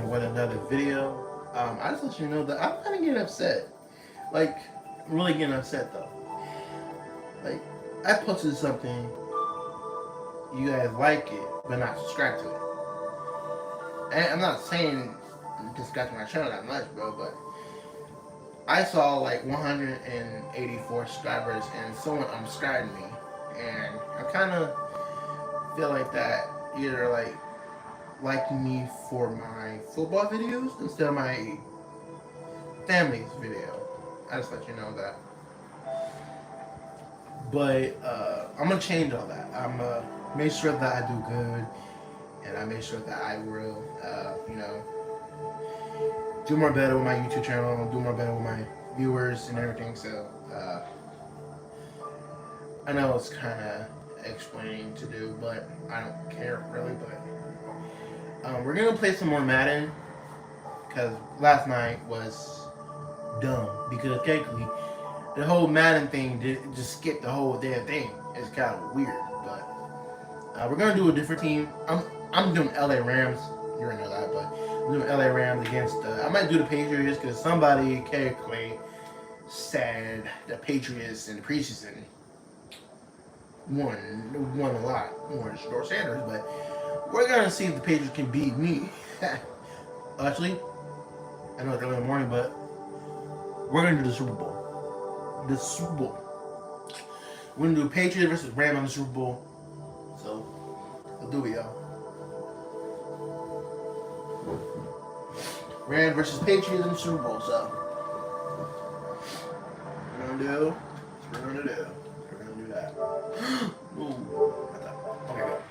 with another video. I just let you know that I'm kind of getting upset. Like, really getting upset though. Like, I posted something, you guys like it, but not subscribe to it. And I'm not saying subscribe to my channel that much, bro, but I saw like 184 subscribers and someone unsubscribed me. And I kind of feel like that either liking me for my football videos instead of my family's video. I just let you know that. But I'm gonna change all that. I'm gonna make sure that I do good, and I make sure that I will, do more better with my YouTube channel, do more better with my viewers and everything. So I know it's kind of explaining to do, but I don't care really. But we're gonna play some more Madden because last night was dumb because technically the whole Madden thing just skipped the whole damn thing. It's kind of weird, but we're gonna do a different team. I'm doing LA Rams. You already know that, but I'm doing LA Rams against. I might do the Patriots because somebody correctly said the Patriots in the preseason won a lot more than Shador Sanders, but we're gonna see if the Patriots can beat me. Actually, I know it's early in the morning, but we're gonna do the Super Bowl. The Super Bowl. We're gonna do Patriots versus Rams on the Super Bowl. So, we'll do it, y'all. Rams versus Patriots in the Super Bowl. So, we're gonna do. We're gonna do. We're gonna do that. Ooh, I thought. Okay, go.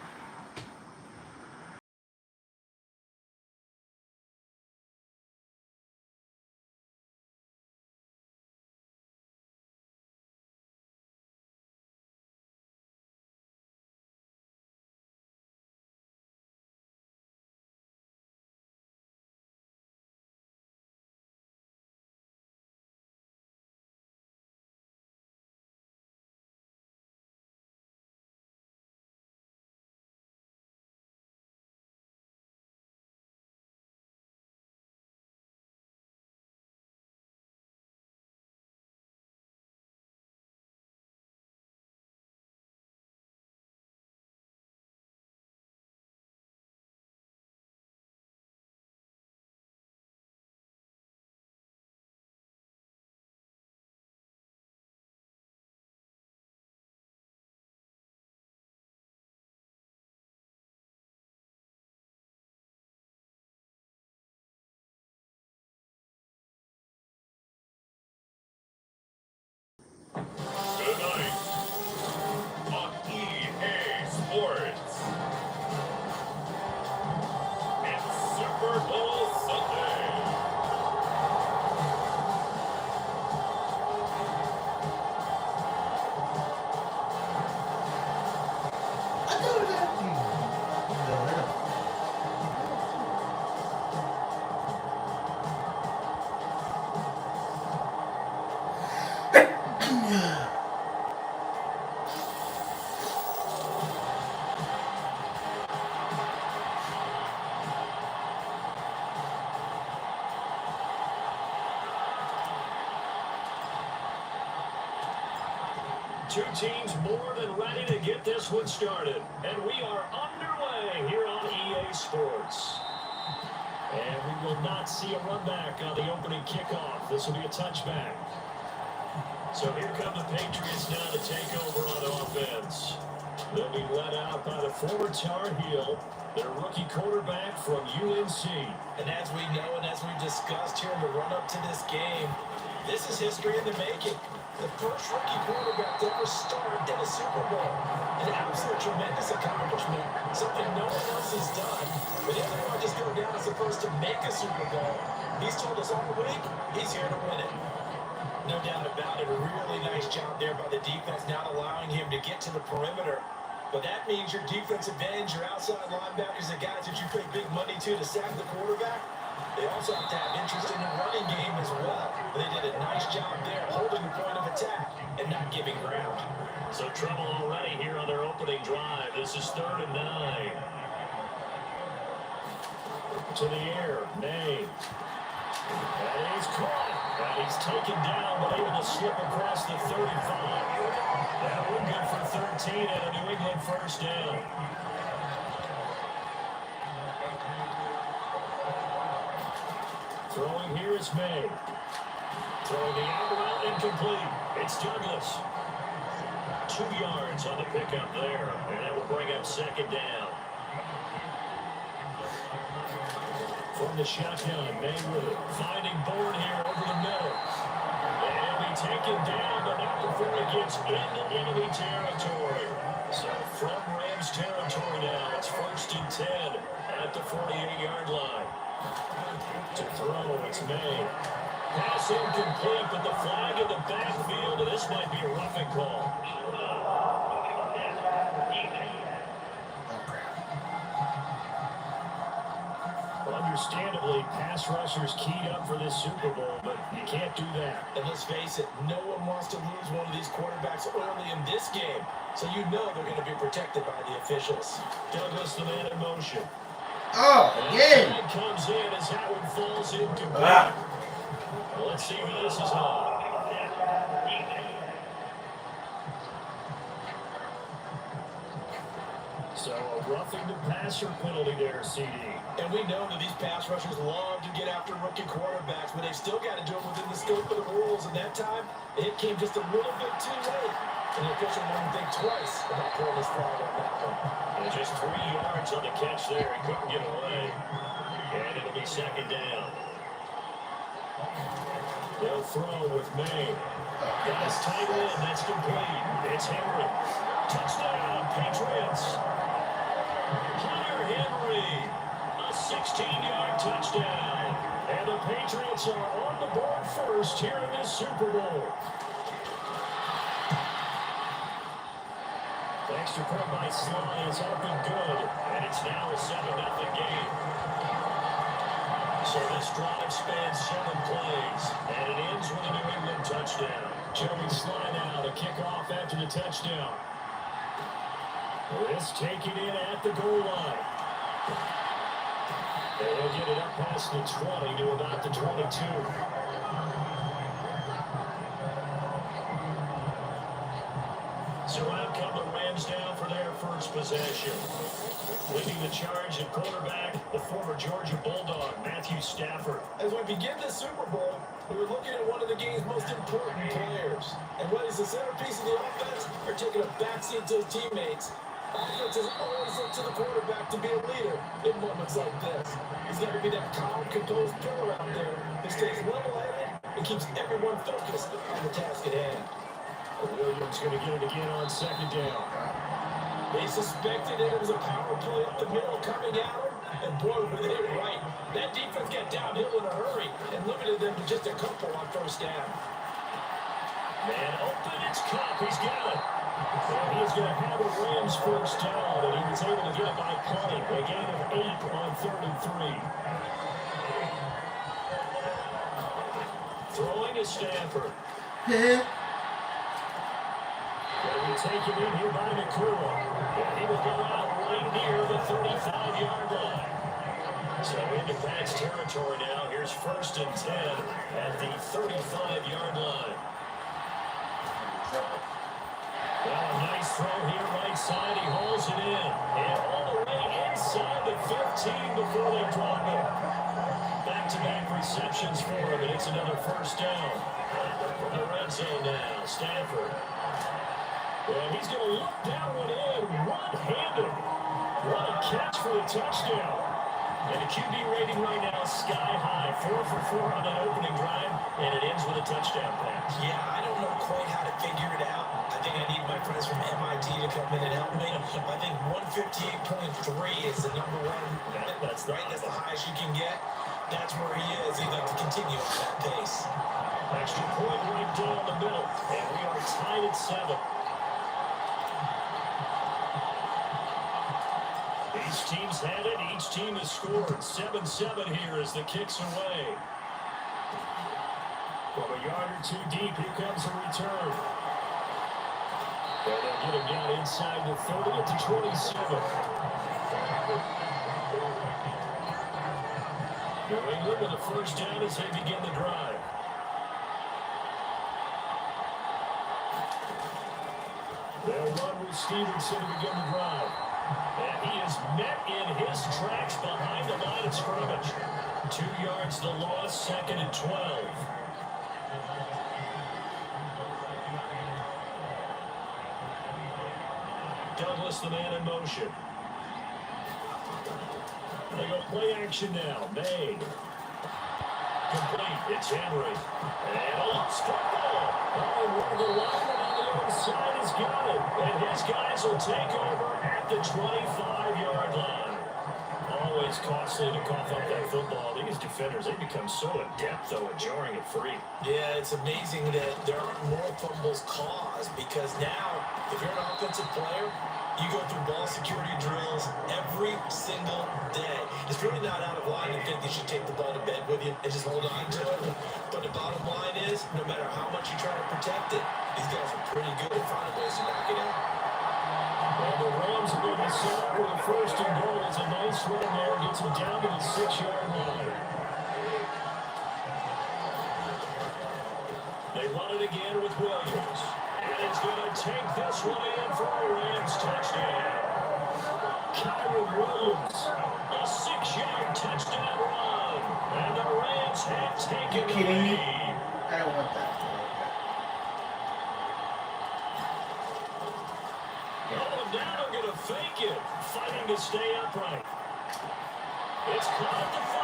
2 teams more than ready to get this one started. And we are underway here on EA Sports. And we will not see a run back on the opening kickoff. This will be a touchback. So here come the Patriots now to take over on offense. They'll be led out by the former Tar Heel, their rookie quarterback from UNC. And as we know and as we've discussed here in the run-up to this game, this is history in the making. The first rookie quarterback to ever start in a Super Bowl. An absolute tremendous accomplishment. Something no one else has done. But he doesn't just go down as the first to make a Super Bowl. He's told us all week he's here to win it. No doubt about it. A really nice job there by the defense, not allowing him to get to the perimeter. But that means your defensive ends, your outside linebackers, the guys that you pay big money to sack the quarterback, they also have to have interest in the running game as well. They did a nice job there holding the point of attack and not giving ground. So trouble already here on their opening drive. This is 3rd and 9. To the air, May. And he's caught. And he's taken down, but able to slip across the 35. That would good for 13 and a New England first down. Throwing here is May. Throwing the out route incomplete. It's Douglas. 2 yards on the pickup there, and that will bring up second down. From the shotgun, May with it. Finding Bourne here over the middle. And he'll be taken down, but not before he gets into enemy territory. So from Rams territory now, it's 1st and 10 at the 48-yard line. To throw, it's May. Pass incomplete, but the flag in the backfield, and this might be a roughing call. Understandably, pass rushers keyed up for this Super Bowl, but you can't do that. And let's face it, no one wants to lose one of these quarterbacks early in this game, so you know they're going to be protected by the officials. Douglas, the man in motion. Oh, again. And comes in as Howard falls incomplete. Let's see who this is on. So a roughing the passer penalty there, CD. And we know that these pass rushers love to get after rookie quarterbacks, but they've still got to do it within the scope of the rules. And that time, it came just a little bit too late. And the official wouldn't think twice about pulling his flag on that one. And just 3 yards on the catch there. He couldn't get away. And it'll be second down. They'll throw with May. That's tight end. That's complete. It's Henry. Touchdown, Patriots. Hunter Henry. A 16-yard touchdown. And the Patriots are on the board first here in this Super Bowl. Extra point by Sly is up and good. And it's now a 7-0 game. So this drive spans 7 plays. And it ends with a New England touchdown. Joey Sly now to kick off after the touchdown. This taking in at the goal line. And they'll get it up past the 20 to about the 22. So out come the Rams down for their first possession. Leading the charge at quarterback, the former Georgia Bulldog, Matthew Stafford. As we begin this Super Bowl, we were looking at one of the game's most important players. And whether he's the centerpiece of the offense or taking a backseat to his teammates, offenses always look to the quarterback to be a leader in moments like this. He's got to be that calm, composed pillar out there who stays level-headed and keeps everyone focused on the task at hand. Williams going to get it again on second down. They suspected it was a power play up the middle coming at him, and boy, were they right. That defense got downhill in a hurry and limited them to just a couple on first down. Man open, it's Cup, he's got it. And he's going to have a Rams first down, and he was able to get it by plenty. A gain of 8 on 3rd and 3. Throwing to Stanford. Yeah. Going to be taken in here by Nakua. And he will go out right near the 35-yard line. So into Pat's territory now. Here's 1st and 10 at the 35-yard line. Well, a nice throw here right side. He hauls it in. And all the way inside the 15 before they drop it. Back-to-back receptions for him, and it's another first down. From the red zone now, Stanford. And he's going to look that one in one-handed. What a catch for the touchdown. And the QB rating right now is sky high. 4 for 4 on that opening drive, and it ends with a touchdown pass. Yeah, I don't know quite how to figure it out. I think I need my friends from MIT to come in and help me. I think 158.3 is the number one. That's right. That's the highest you can get. That's where he is. He'd like to continue on that pace. Extra point right down the middle, and we are tied at 7. Each team's had it. Each team has scored. 7-7 here as the kick's away. From a yard or 2 deep, here comes a return. And they'll get him down inside the 30 to 27. New England with a first down as they begin the drive. They'll run with Stevenson to begin the drive. And he is met in his tracks behind the line of scrimmage. 2 yards the loss, 2nd and 12. Douglas, the man in motion. They go play action now. Made. Complete. It's Henry. And a lost football. Oh, one of the linemen on the other side has got it. And his guys will take over at the 25-yard line. Always costly to cough up that football. These defenders, they become so adept, though, at jarring it free. Yeah, it's amazing that there aren't more fumbles caused because now, if you're an offensive player, you go through ball security drills every single day. It's really not out of line to think that you take the ball to bed with you and just hold on to it. But the bottom line is, no matter how much you try to protect it, these guys are pretty good at finding ways to knock it out. Well, the Rams are going to set up with a 1st and goal. It's a nice run there. Gets them down to the 6-yard line. They run it again with Williams. And it's going to take this one in for a Rams touchdown. Kyron Williams, a 6-yard touchdown run. And the Rams have taken the lead. I don't want that. Now they're going to fake it, fighting to stay upright. It's caught at the 5.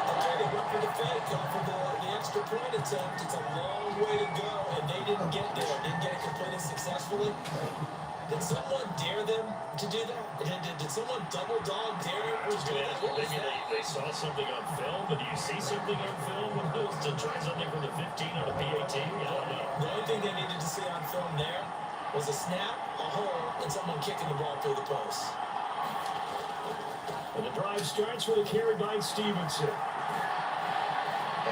Okay, they went for the fake off of the extra point attempt. It's a long way to go, and they didn't get there. Didn't get it completed successfully. Did someone dare them to do that? Did someone double dog dare them to do that? Maybe they saw something on film, but do you see something on film to try something from the 15 on a PAT? I don't know. The only thing they needed to see on film there was a snap, a hole, and someone kicking the ball through the post. And the drive starts with a carry by Stevenson.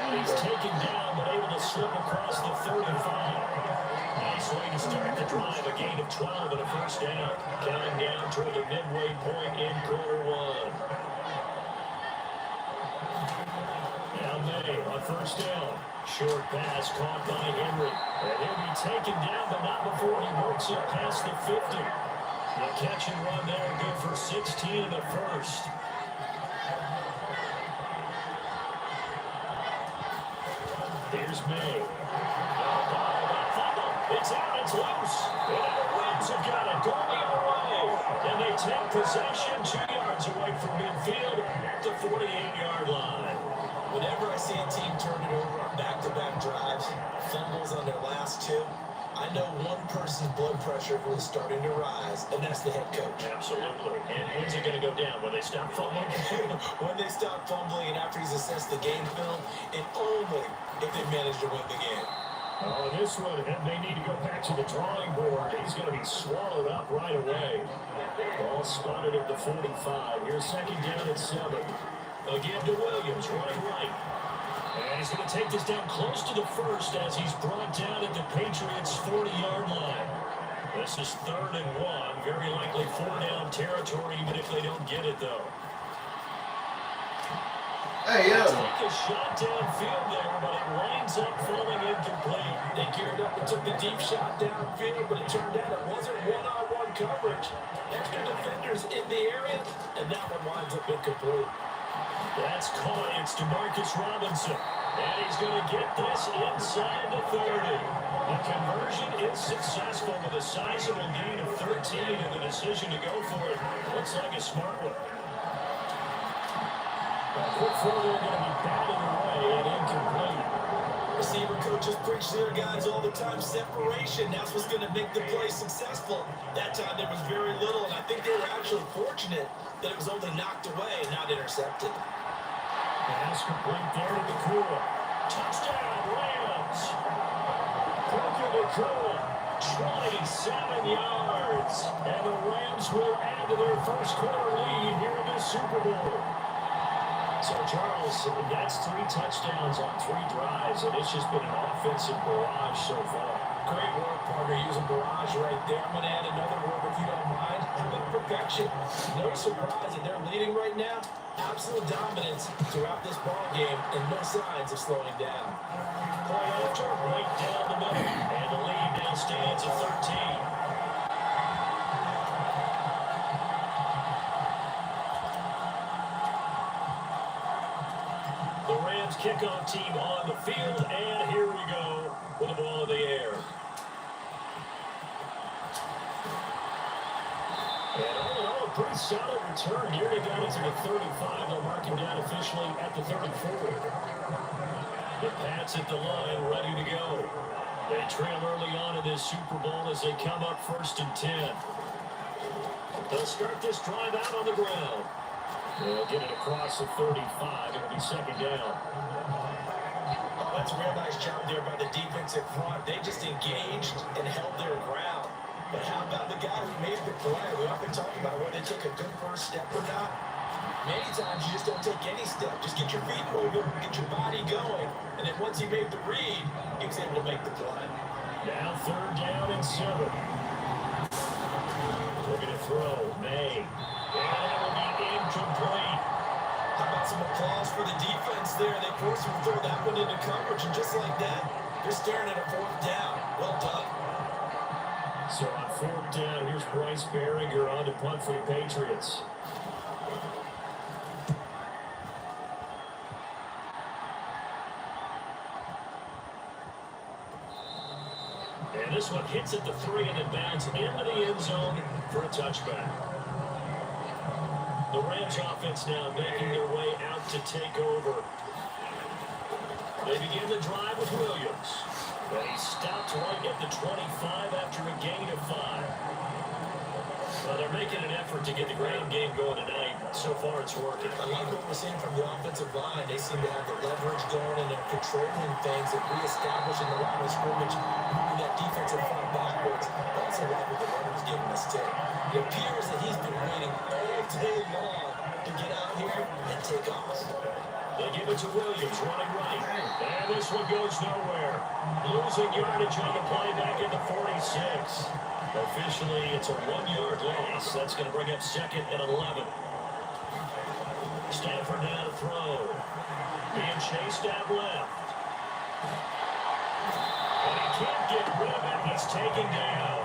And he's taken down, but able to slip across the 35. Nice way to start the drive. A gain of 12 and a first down. Counting down toward the midway point in quarter 1. Now May on first down. Short pass caught by Henry. And he'll be taken down, but not before he works it past the 50. The catch and run there, good for 16 in the first. Here's May. It's out, it's loose. And the Rams have got it going the other way. And they take possession 2 yards away from midfield at the 48-yard line. Whenever I see a team turn it over on back-to-back drives, fumbles on their last 2, I know one person's blood pressure is starting to rise, and that's the head coach. Absolutely. And when's it going to go down? When they stop fumbling? When they stop fumbling and after he's assessed the game film, and only if they manage to win the game. Oh, this one, they need to go back to the drawing board. He's going to be swallowed up right away. Ball spotted at the 45. Here's 2nd down at 7. Again to Williams, running right. And he's going to take this down close to the 1st as he's brought down at the Patriots' 40-yard line. This is 3rd and 1. Very likely 4-down territory, even if they don't get it, though. Hey, yo. Take a shot downfield there, but it winds up falling incomplete. They geared up and took the deep shot downfield, but it turned out it wasn't one-on-one coverage. Extra defenders in the area, and that one winds up incomplete. That's caught. It's DeMarcus Robinson. And he's going to get this inside the 30. The conversion is successful with a sizable gain of 13, and the decision to go for it looks like a smart one. Quick forward going to be batted away and incomplete. Receiver coaches preach to their guys all the time. Separation, that's what's going to make the play successful. That time there was very little, and I think they were actually fortunate that it was only knocked away and not intercepted. Pass complete there to Nakua. Touchdown, Rams. Broken Nakua, 27 yards. And the Rams will add to their first quarter lead here in the Super Bowl. So, Charles, that's 3 touchdowns on 3 drives, and it's just been an offensive barrage so far. Great work, partner, using barrage right there. I'm going to add another word, if you don't mind. Perfection. No surprise that they're leading right now. Absolute dominance throughout this ball game and no signs of slowing down. Play after, right down the middle. And the lead now stands at 13. The Rams kickoff team on the field, and here we go with the ball in the air. And all in all, a pretty solid return. Here they got into the 35. They'll mark him down officially at the 34. The Pats at the line, ready to go. They trail early on in this Super Bowl as they come up 1st and 10. They'll start this drive out on the ground. They'll get it across the 35. It'll be 2nd down. Oh, that's a real nice job there by the defensive front. They just engaged and held their ground. But how about the guy who made the play? We often talk about whether they took a good first step or not. Many times you just don't take any step. Just get your feet moving, get your body going. And then once he made the read, he was able to make the play. Now 3rd down and 7. Looking to throw. May. And that will be incomplete. How about some applause for the defense there? They forced him to throw that one into coverage, and just like that, they're staring at a 4th down. Well done. So on 4th down, here's Bryce Behringer on to punt for the Patriots. And this one hits at the 3 and then bounds into the end zone for a touchback. The Rams offense now making their way out to take over. They begin the drive with Williams. But he stopped right at the 25 after a gain of 5. Well, they're making an effort to get the ground game going tonight. So far, it's working. I like what we're seeing from the offensive line. They seem to have the leverage going, and they're controlling things and reestablishing the line of scrimmage, moving that defensive front backwards. I also like what the runner's giving us too. It appears that he's been waiting all day long to get out here and take off. They give it to Williams, running right. And this one goes nowhere. Losing yardage on the play back at the 46. Officially, it's a 1-yard loss. That's going to bring up 2nd and 11. Stafford now to throw. Being chased out left. And he can't get rid of it. He's taken down.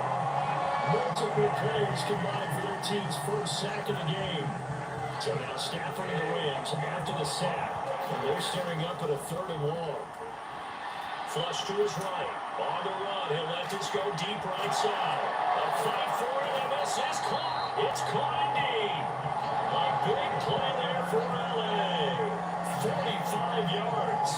Multiple players combined for their team's first sack of the game. So now Stafford and the Rams after the sack. And they're staring up at a 3rd and long. Flush to his right. On the run. He'll let this go deep right side. A fight for it. And this is caught. It's caught indeed. A big play there for LA. 45 yards.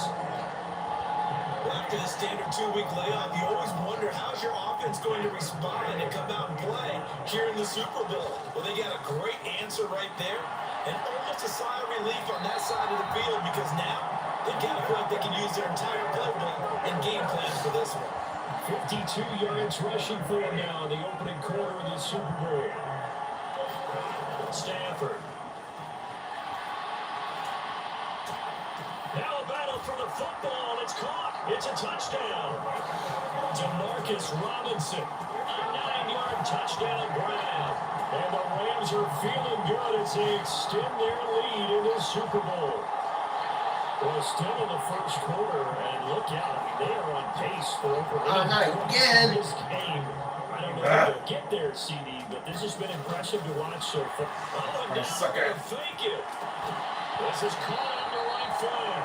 After the standard 2-week layoff, you always wonder how's your offense going to respond and come out and play here in the Super Bowl. Well, they got a great answer right there. And almost a sigh of relief on that side of the field because now they got to feel like they can use their entire playbook and game plan for this one. 52 yards rushing for him now in the opening quarter of the Super Bowl. Stafford. Now a battle for the football. It's caught. It's a touchdown. Demarcus Robinson. A 9-yard touchdown grab. And the Rams are feeling good as they extend their lead in the Super Bowl. Well, still in the first quarter, and look out. I mean, they are on pace for over 8 not again. this game. I don't know if they'll get there, CD, but this has been impressive to watch so far. Oh, and now sucker. thank you. This is caught on the right flag.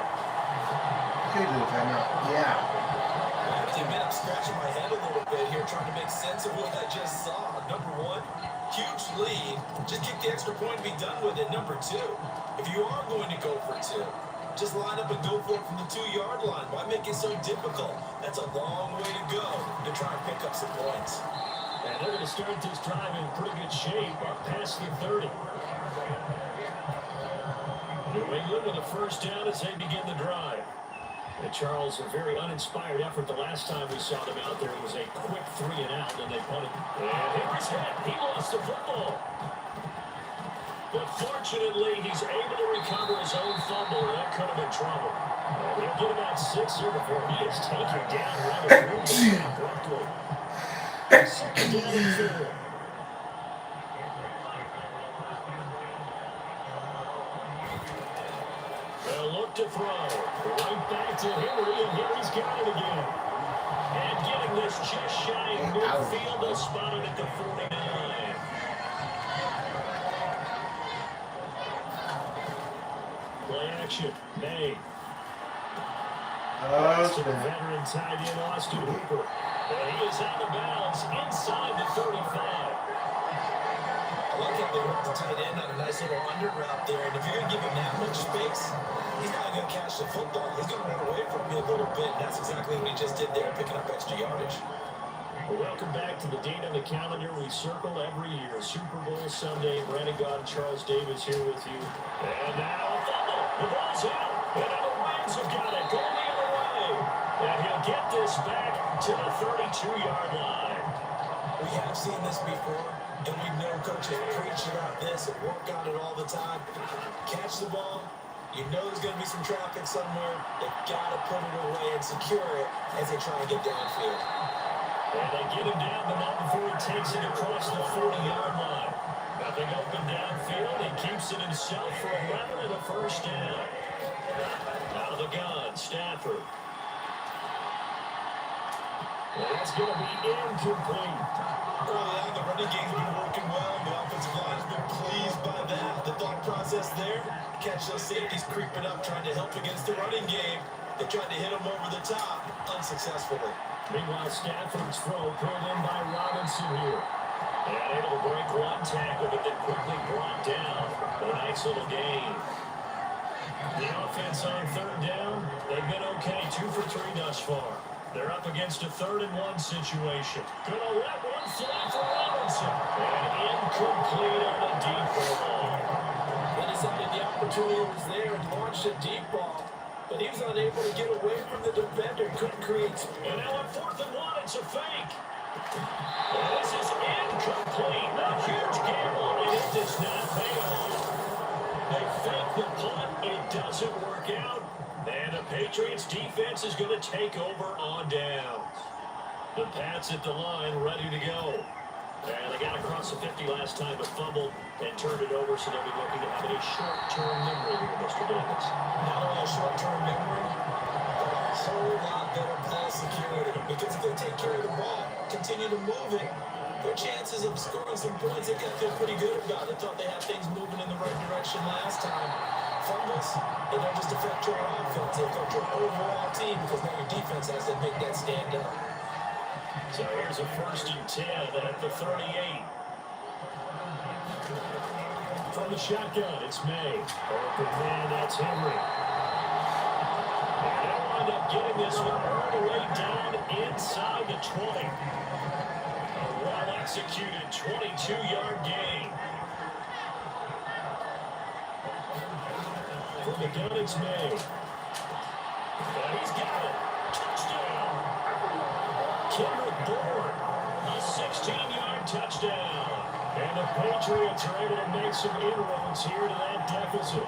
Okay, do the timeout. Yeah. I have to admit, I'm scratching my head a little bit here, trying to make sense of what I just saw. Number 1, huge lead. Just kick the extra point and be done with it. Number 2, if you are going to go for 2, just line up and go for it from the 2-yard line. Why make it so difficult? That's a long way to go to try and pick up some points. And they're going to start this drive in pretty good shape up past the 30. New England with a first down as they begin the drive. And Charles, a very uninspired effort. The last time we saw them out there, it was a quick 3 and out, and they punted. And Henry's hit. He lost the football. But fortunately, he's able to recover his own fumble, and that could have been trouble. He'll get about 6 here before he is taken down rather abruptly. Second down and 4. They'll look to throw. Right back to Henry, and here he's got it again. And getting this just shy of midfield, they'll spot it at the 49. Play action. May. To the veteran tight end, Austin Hooper. And he is out of bounds inside the 35. I like how they work the tight end on a nice little under route there. And if you're going to give him that much space, he's not going to catch the football. He's going to run away from me a little bit. And that's exactly what he just did there, picking up extra yardage. Welcome back to the date on the calendar we circle every year. Super Bowl Sunday. Brandon Gott and Charles Davis here with you. And now a fumble. The ball's out. And now the Rams have got it. Going the other way. And he'll get this back to the 32-yard line. We have seen this before. And we've known coaches preach about this and work on it all the time. Catch the ball. You know there's going to be some traffic somewhere. They've got to put it away and secure it as they try and get downfield. And they get him down the ball before he takes it across the 40-yard line. Nothing open downfield. He keeps it himself for 11 and a first down. Out of the gun, Stafford. That's going to be incomplete. Early on, the running game's been working well. The offensive line's been pleased by that. The thought process there, catch those safeties creeping up, trying to help against the running game. They tried to hit him over the top, unsuccessfully. Meanwhile, Stafford's throw pulled in by Robinson here. And able to break one tackle, but then quickly brought down. A nice little gain. The offense on third down, they've been okay. 2 for 3 thus far. They're up against a 3rd-and-1 situation. Gonna let one fly for Robinson. And incomplete on a deep ball. They decided the opportunity was there and launched a deep ball. But he was unable to get away from the defender. Couldn't create speed. And now on 4th and 1, it's a fake. And this is incomplete. A huge gamble, and it does not pay off. They fake the punt. It doesn't work out. And the Patriots defense is going to take over on downs. The Pats at the line, ready to go. And they got across the 50 last time, but fumbled and turned it over, so they'll be looking to have a short-term memory here, Mr. Davis. Not only a short-term memory, but a whole lot better ball security. Because if they take care of the ball, continue to move it, their chances of scoring some points, they got to feel pretty good about it. Thought they had things moving in the right direction last time. Fumbles, they don't just affect your offense, they affect your overall team because now your defense has to make that stand up. So here's a 1st and 10 at the 38. From the shotgun, it's May. Open man, that's Henry. And they'll wind up getting this one all the way down inside the 20. A well-executed 22-yard gain. From the gun, it's May. And he's got it. Touchdown. Kendrick Bourne, a 16-yard touchdown. And the Patriots are able to make some inroads here to that deficit.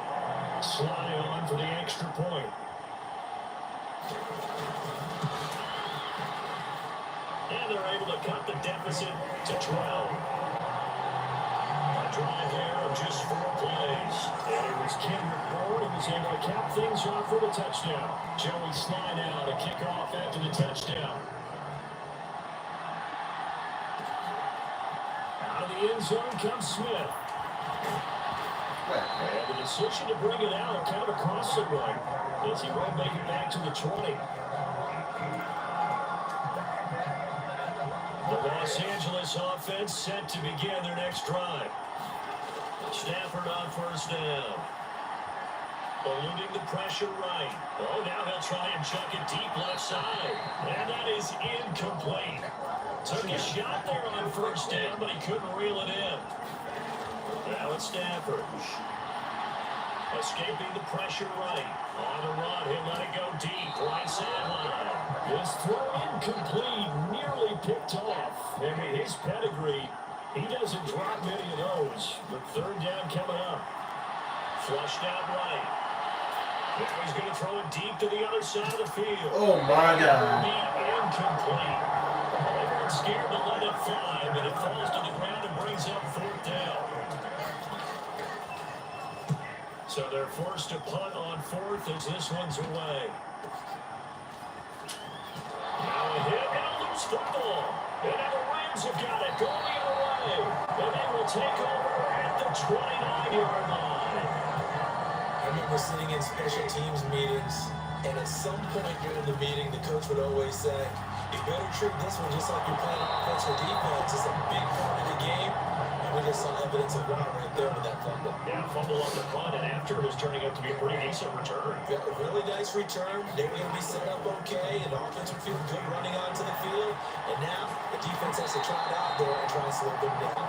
Sly on for the extra point. And they're able to cut the deficit to 12. A drive there of just 4 plays. And it was Kendrick Bourne who was able to cap things off with a touchdown. Joey Sly now to kick off after the touchdown. The end zone comes Smith. And the decision to bring it out kind of across the line as he won't make it back to the 20. The Los Angeles offense set to begin their next drive. Stafford on 1st down. Eluding the pressure right. Oh, now he'll try and chuck it deep left side. And that is incomplete. Took a shot there on 1st down, but he couldn't reel it in. Now it's Stafford. Escaping the pressure right. On the run, he'll let it go deep. Right sideline. This throw incomplete, nearly picked off. I mean, his pedigree, he doesn't drop many of those. But 3rd down coming up. Flushed out right. Now he's going to throw it deep to the other side of the field. Oh my God. Incomplete. They weren't scared to let it fly, but it falls to the ground and brings up 4th down. So they're forced to punt on 4th as this one's away. Now a hit and a loose football. And now the Rams have got it going the other way. And they will take over at the 29-yard line. I remember sitting in special teams meetings, and at some point during the meeting, the coach would always say, you better treat this one just like you're playing offense or defense. It's a big part of the game. And we just saw evidence of that right there with that fumble. Yeah, fumble on the punt, and after it was turning out to be a pretty decent return. Yeah, a really nice return. They were going to be set up okay, and the offense would feel good running onto the field. And now the defense has to try it out there and try and slow them down.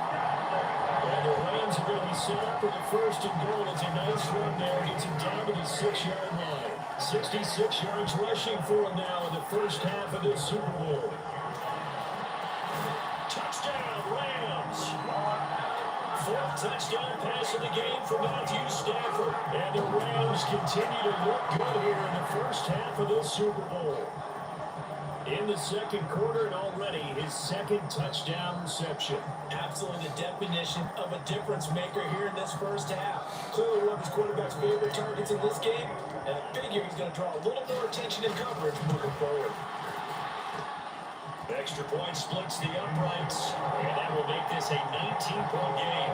And the Rams are going to be set up for the 1st and goal. It's a nice run there. Gets him down to the 6-yard line. 66 yards rushing for him now in the first half of this Super Bowl. Touchdown, Rams. 4th touchdown pass of the game for Matthew Stafford. And the Rams continue to look good here in the first half of this Super Bowl. In the second quarter, and already his 2nd touchdown reception. Absolutely the definition of a difference maker here in this first half. Clearly one of his quarterback's favorite targets in this game, and I figure he's going to draw a little more attention and coverage moving forward. Extra point splits the uprights, and that will make this a 19-point game.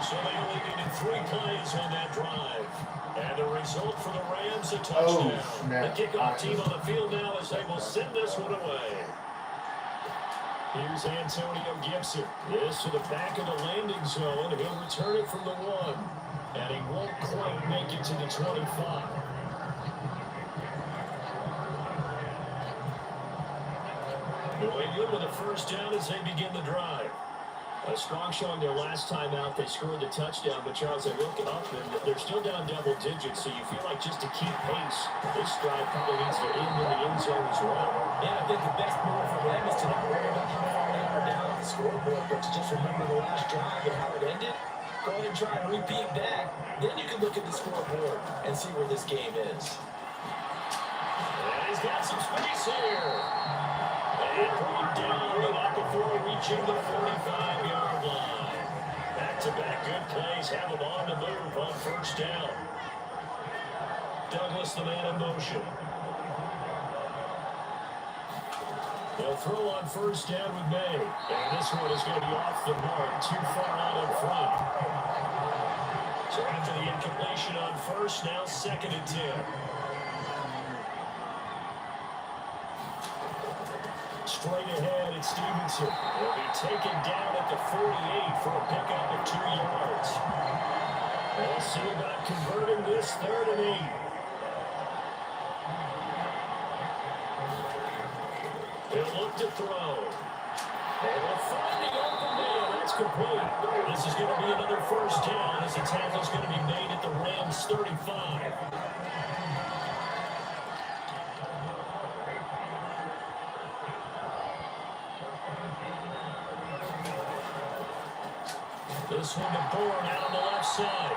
So they only needed 3 plays on that drive. And the result for the Rams, a touchdown. The kickoff team on the field now as they will send this one away. Here's Antonio Gibson. This to the back of the landing zone. He'll return it from the 1. And he won't quite make it to the 25. New England with a first down as they begin the drive. A strong showing their last time out. They scored the touchdown, but Charles, they look up and they're still down double digits, so you feel like just to keep pace, this drive probably needs to end in the end zone as well. Yeah, I think the best move for them is to not worry about how far they are down on the scoreboard, but to just remember the last drive and how it ended. Go ahead and try and repeat that. Then you can look at the scoreboard and see where this game is. And he's got some space here. And brought down, but not before reaching the 45-yard line. Back-to-back good plays have him on the move on first down. Douglas, the man in motion. They'll throw on first down with May. And this one is going to be off the mark, too far out in front. So after the incompletion on first, now 2nd and 10. Straight ahead, it's Stevenson. He'll be taken down at the 48 for a pickup of 2 yards. We'll see about converting this 3rd and 8. He'll look to throw. And we'll find the open man. That's complete. This is going to be another first down as the tackle is going to be made at the Rams 35. This one to Bourne out on the left side.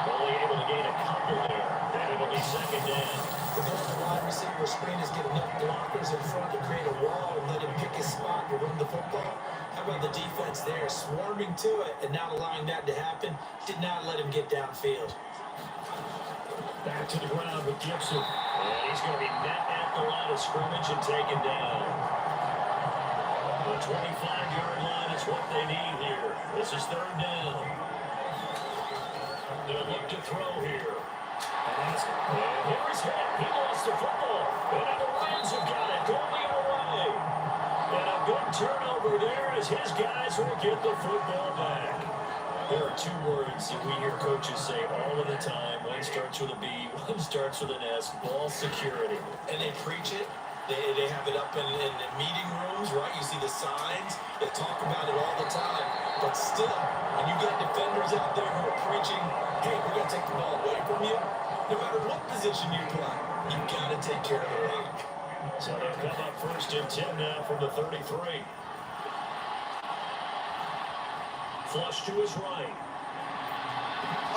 Only able to gain a couple there. And it'll be 2nd down. Because the wide receiver screen is getting enough blockers in front to create a wall and let him pick his spot to run the football. How about the defense there, swarming to it and not allowing that to happen? Did not let him get downfield. Back to the ground with Gibson. And he's going to be met at the line of scrimmage and taken down. The 25-yard line is what they need here. This is 3rd down. They'll look to throw here. And here's hit. He lost the football. And the Rams have got it going the other way. And a good turnover there as his guys will get the football back. There are 2 words that we hear coaches say all of the time. One starts with a B, one starts with an S. Ball security. And they preach it. They have it up in the meeting rooms, right? You see the signs. They talk about it all the time. But still, when you get defenders out there who are preaching, hey, we're going to take the ball away from you, no matter what position you play, you've got to take care of the rock. So they'll come up 1st and 10 now from the 33. Flush to his right.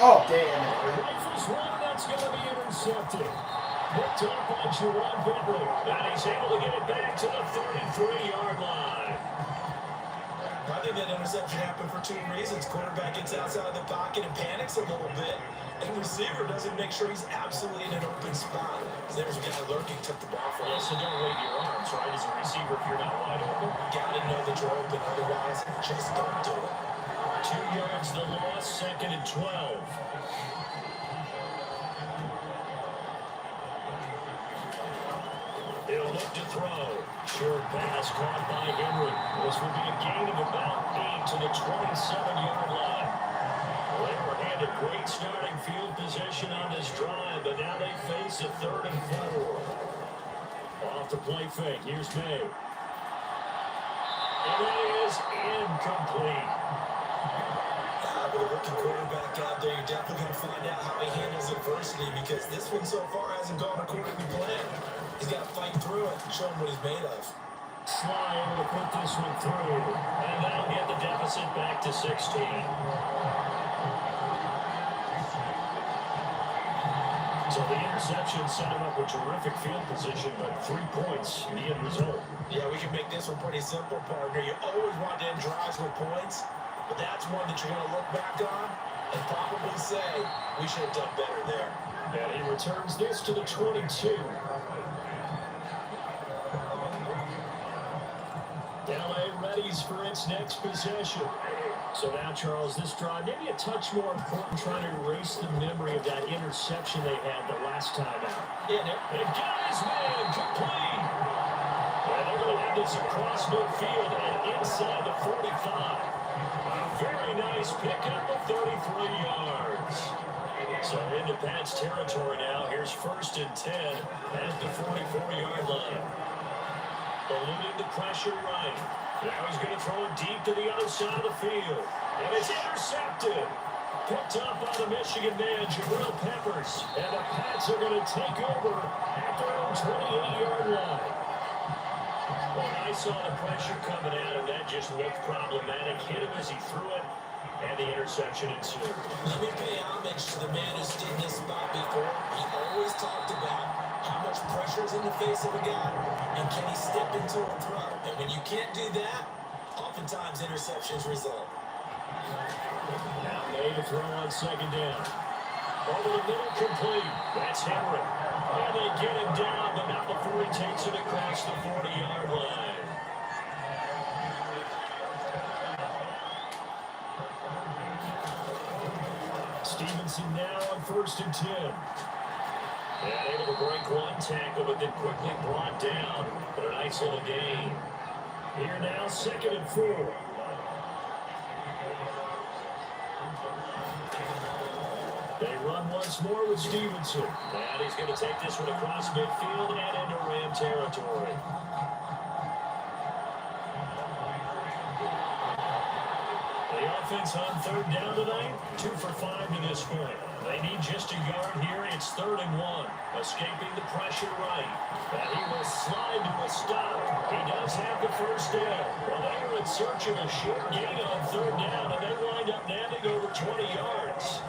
Oh, damn. Rifles one, that's going to be intercepted. Picked up by Jerome Bentley. And he's able to get it back to the 33-yard line. I think that interception happened for two reasons. Quarterback gets outside the pocket and panics a little bit. And receiver doesn't make sure he's absolutely in an open spot. So there's a guy lurking, took the ball from him. So don't wave your arms, right, as a receiver if you're not wide open. Gotta know that you're open, otherwise just don't do it. 2 yards the loss, 2nd and 12. He'll look to throw. Short pass caught by Henry. This will be a gain of about 8 to the 27-yard line. They were handed great starting field position on this drive, but now they face a 3rd and 4. Off the play fake. Here's May. And that is incomplete. With a rookie quarterback out there, you're definitely going to find out how he handles adversity, because this one so far hasn't gone according to plan. He's got to fight through it and show him what he's made of. Sly able to put this one through, and that'll get the deficit back to 16. So the interception set him up with terrific field position, but 3 points in the end result. Yeah, we can make this one pretty simple, partner. You always want to end drives with points, but that's one that you're going to look back on and probably say, we should have done better there. And he returns this to the 22. LA readies for its next possession. So now, Charles, this drive maybe a touch more important, trying to erase the memory of that interception they had the last time out. Yeah, and got his man complete. And they're going to have this across midfield and inside the 45. Very nice pickup of 33 yards. So into Pat's territory now. Here's 1st and 10 at the 44-yard line. Eluding the pressure right. Now he's going to throw it deep to the other side of the field. And it's intercepted. Picked up by the Michigan man, Jabril Peppers. And the Pats are going to take over at their own 28-yard line. Well, I saw the pressure coming at him. That just looked problematic. Hit him as he threw it. And the interception ensued. Let me pay homage to the man who's stood in this spot before. He always talked about how much pressure is in the face of a guy, and can he step into a throw? And when you can't do that, oftentimes interceptions result. Now made a throw on 2nd down. Over the middle, complete. That's Henry. And they get him down, but not before he takes it across the 40-yard line. Stevenson now on 1st and 10. And able to break one tackle, but then quickly brought down. But a nice little gain. Here now, 2nd and 4. They run once more with Stevenson. And he's going to take this one across midfield and into Ram territory. The offense on 3rd down tonight, 2 for 5 to this point. They need just a yard here. It's 3rd and 1. Escaping the pressure right. And he will slide to a stop. He does have the 1st down. Well, they were in search of a short gain on 3rd down, and they wind up nabbing over 20 yards.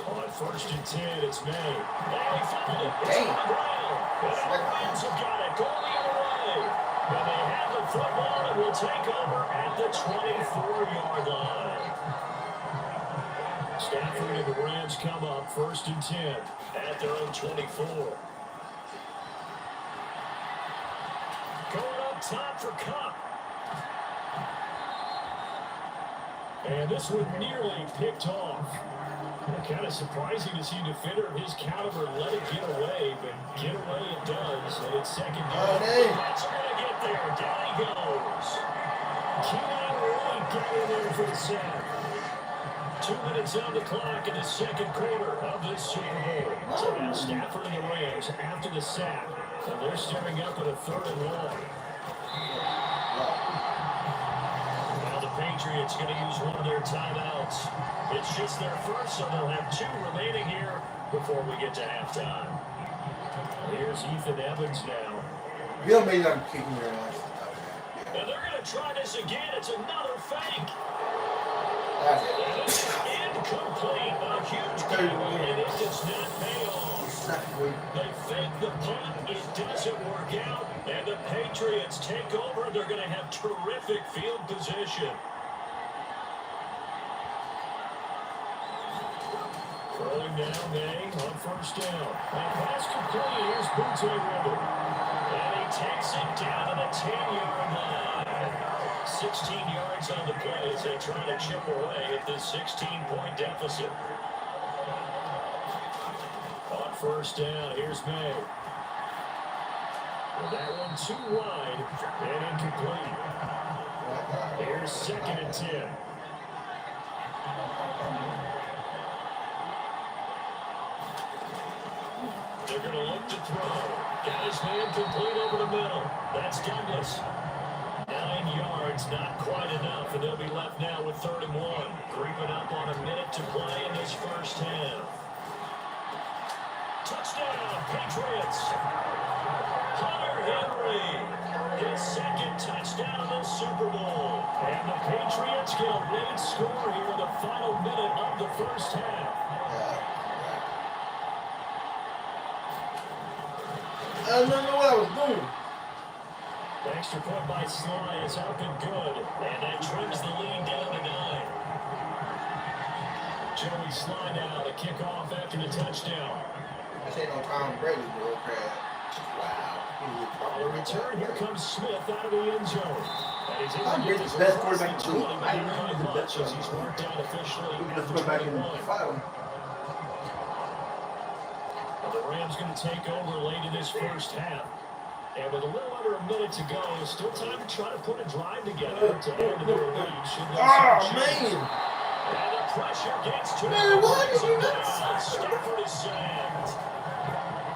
On 1st and 10, it's May. And he fumbled it. It's on the ground. And the Rams have got it. Going the other way. And they have the football and will take over at the 24-yard line. Stafford and the Rams come up 1st and 10 at their own 24. Going up top for Cup. And this one nearly picked off. Kind of surprising to see a defender of his caliber let it get away, but get away it does. And it's 2nd down. That's going to get there. Down he goes. Keenan really got in there for the sack. 2 minutes on the clock in the 2nd quarter of this Super Bowl. So now Stafford and the Rams after the sack. And they're staring up at a 3rd and 1. Now the Patriots going to use one of their timeouts. It's just their first, so they'll have 2 remaining here before we get to halftime. Here's Ethan Evans now. You made them kicking your ass. And they're going to try this again. It's another fake. That's And it's incomplete. A huge gamble, and it does not pay off. They fake the punt. It doesn't work out. And the Patriots take over. They're going to have terrific field position. Rolling down, May on first down. And pass complete. Here's Booty with it. And he takes it down to the 10-yard line. 16 yards on the play as they try to chip away at this 16-point deficit. On first down, here's May. And that one too wide and incomplete. Here's 2nd and 10. They're going to look to throw. Got his man complete over the middle. That's Douglas. 9 yards, not quite enough, and they'll be left now with 3rd and 1. Creeping up on a minute to play in this first half. Touchdown, Patriots. Hunter Henry, his 2nd touchdown of the Super Bowl. And the Patriots get a late score here in the final minute of the first half. I don't know what I was doing. Extra point by Sly is up and good, and that trims the lead down to 9. Joey Sly now to kick off after the touchdown. This ain't no Tom Brady, bro, crap. Wow. On the return, here comes Smith out of the end zone. And he's able to get Brady's this the best across quarterback in the league. I the didn't know he was the best as he's marked out officially He's the at best the quarterback in 21. the five. And the Rams going to take over late in this first half. And with a little under a minute to go, still time to try to put a drive together to add to their lead. Oh, man. And the pressure gets to Man, why did you not Stafford is sacked.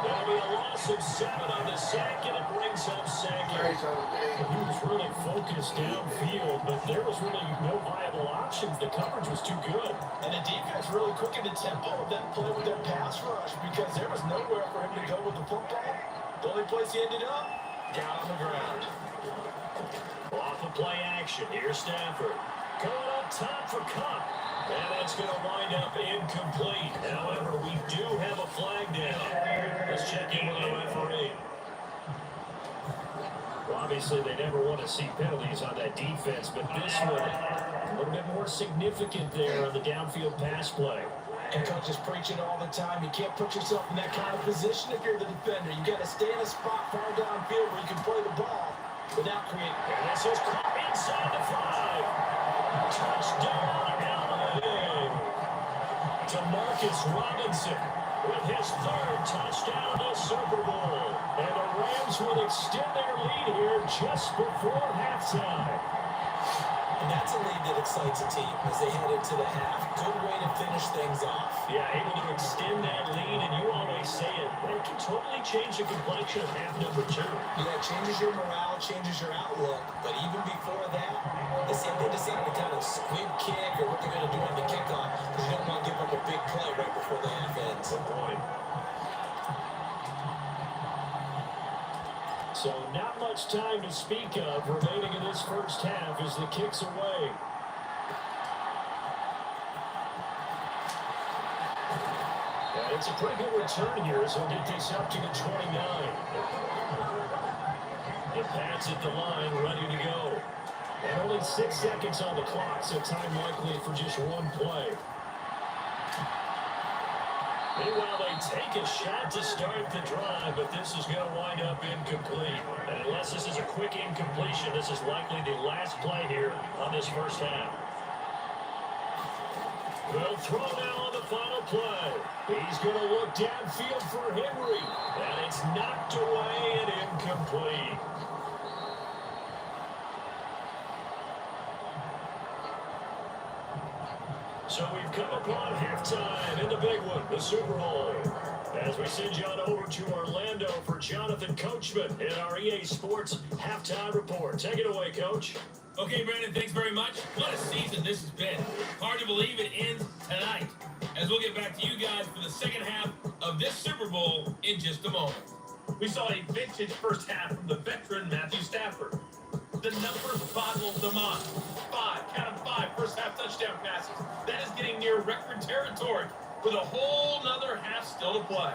There'll be a loss of 7 on the sack, and it brings up second. He was really focused downfield, but there was really no viable options. The coverage was too good. And the defense really quickened the tempo of that play with their pass rush because there was nowhere for him to go with the football. The only place he ended up, down on the ground. Off of play action, here's Stafford. Going up top for Cup. And that's going to wind up incomplete. However, we do have a flag down. Let's check in with our referee. Well, obviously, they never want to see penalties on that defense, but this one, a little bit more significant there on the downfield pass play. And coaches preach it all the time. You can't put yourself in that kind of position if you're the defender. You got to stay in a spot far downfield where you can play the ball without creating. And this is caught inside the 5. Touchdown, LA. DeMarcus Robinson with his 3rd touchdown of the Super Bowl. And the Rams will extend their lead here just before halftime. And that's a lead that excites a team as they head into the half. Good way to finish things off. Yeah, able to extend that lead, and you always say it, but it can totally change the complexion of half number 2. Yeah, it changes your morale, changes your outlook. But even before that, they decided to kind of squib kick or what they're going to do on the kickoff because you don't want to give up a big play right before the half ends. Good point. So not much time to speak of remaining in this first half as the kick's away. And it's a pretty good return here as he'll get this up to the 29. The pass at the line, ready to go. And only 6 seconds on the clock, so time likely for just one play. Meanwhile, they take a shot to start the drive, but this is going to wind up incomplete. And unless this is a quick incompletion, this is likely the last play here on this first half. They'll throw now on the final play. He's going to look downfield for Henry. And it's knocked away and incomplete. So we've come upon halftime in the big one, the Super Bowl. As we send you on over to Orlando for Jonathan Coachman in our EA Sports Halftime Report. Take it away, Coach. Okay, Brandon, thanks very much. What a season this has been. Hard to believe it ends tonight, as we'll get back to you guys for the second half of this Super Bowl in just a moment. We saw a vintage first half from the veteran Matthew Stafford. The numbers boggled them on. 5, count 'em 5 first half touchdown passes. That is getting near record territory with a whole nother half still to play.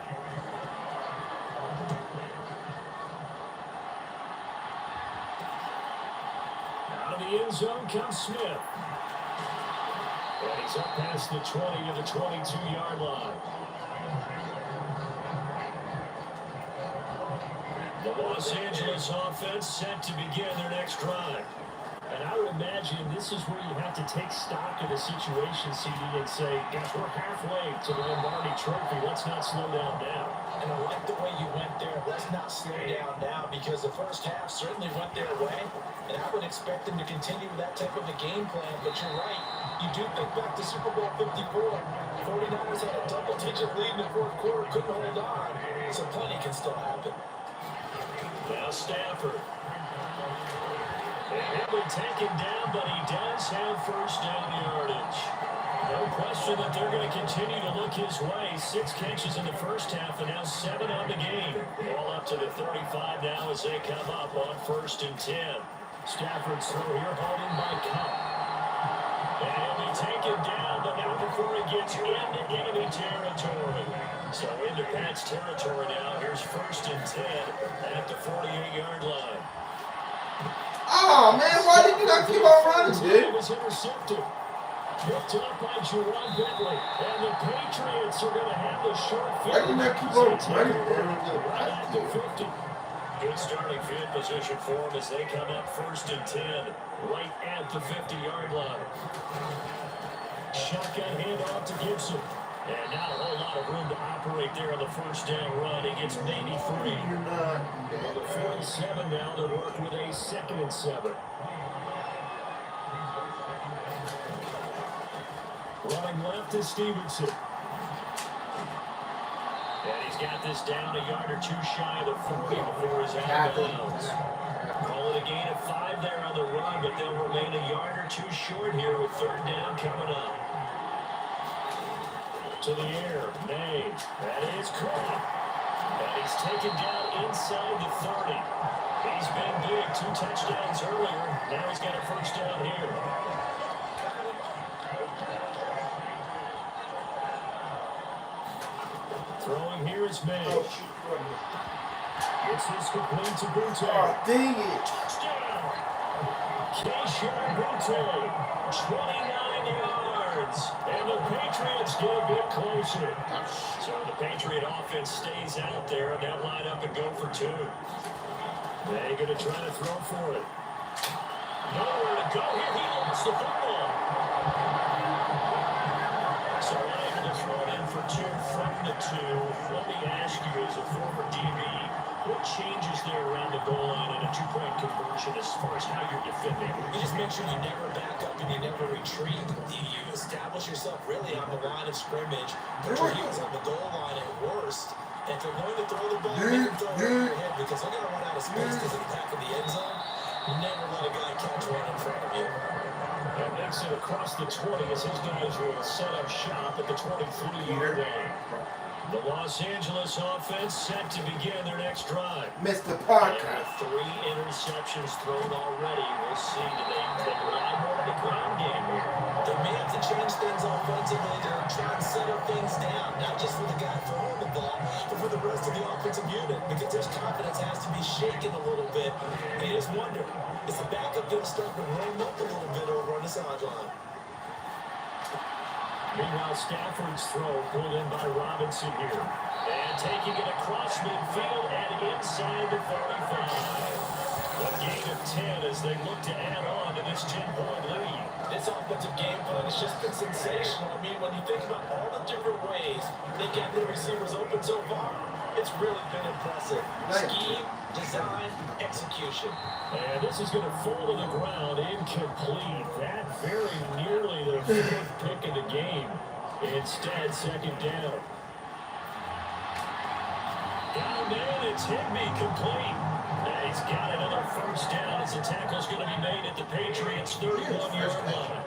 Out of the end zone comes Smith. And he's up past the 20 to the 22-yard line. The Los Angeles offense set to begin their next drive. And I would imagine this is where you have to take stock of the situation, CD, and say, gosh, we're halfway to the Lombardi Trophy. Let's not slow down now. And I like the way you went there. Let's not slow down now, because the first half certainly went their way. And I would expect them to continue with that type of a game plan. But you're right. You do think back to Super Bowl 54. 49ers had a double-digit lead in the fourth quarter, couldn't hold on. So plenty can still happen. Now Stafford. He'll be taken down, but he does have first down yardage. No question that they're going to continue to look his way. 6 catches in the first half and now 7 on the game. Ball up to the 35 now as they come up on 1st and 10. Stafford's throw here holding by Cup. And he'll be taken down, but not before he gets into enemy territory. So into Pat's territory now. Here's 1st and 10 at the 48-yard line. Oh, man, why did you not keep on running, It dude? was intercepted. Picked up by Jerron Bentley. And the Patriots are going to have the short field. Why did you not keep on running? Right at the 50. Good starting field position for them as they come up 1st and 10. Right at the 50-yard line. Shotgun handoff to Gibson. And not a whole lot of room to operate there on the first down run. He gets maybe 3. You're not. The 47 now to work with a 2nd and 7. Running left is Stevenson. And he's got this down a yard or 2 shy of the 40 before he's out of bounds. Call it a gain of 5 there on the run, but they'll remain a yard or 2 short here with 3rd down coming up. To the air, May. That is caught. And he's taken down inside the 30. He's been big. 2 touchdowns earlier. Now he's got a first down here. Throwing here is May. It's this complete to Butte. Oh, dang it. Touchdown. Keyshawn Butte. 29 yards. And the Patriots get a bit closer. So the Patriot offense stays out there, and they'll line up and go for 2. They're going to try to throw for it. Nowhere to go here. He lost the football. So unable to throw it in for 2 from the 2. Let me ask you, as a former DB, what changes there around the goal line in a 2-point conversion as far as how you're defending? You just make sure you never back up and you never retreat. You establish yourself really on the line of scrimmage. Put your heels on the goal line at worst. And if they're going to throw the ball, make them throw it over your head, because they're going to run out of space to the back of the end zone. Never let a guy catch one in front of you. And makes it across the 20 as his guys will set up shop at the 23-yard line. The Los Angeles offense set to begin their next drive. Mr. And Parker. with 3 interceptions thrown already, we'll see today they rely more on the ground game here. They may have to change things offensively to try and settle things down, not just for the guy throwing the ball, but for the rest of the offensive unit, because their confidence has to be shaken a little bit. And you just wonder, is the backup going to start to warm up a little bit over on the sideline? Meanwhile, Stafford's throw pulled in by Robinson here. And taking it across midfield and inside the 45. A gain of 10 as they look to add on to this 10-point lead. This offensive game plan has just been sensational. I mean, when you think about all the different ways they get their receivers open so far, it's really been impressive. Scheme, design, execution. And this is going to fall to the ground, incomplete. That very nearly the 4th pick of the game. Instead, 2nd down. Down man, it's Higby complete. And he's got another first down as the tackle's going to be made at the Patriots' 31-yard line.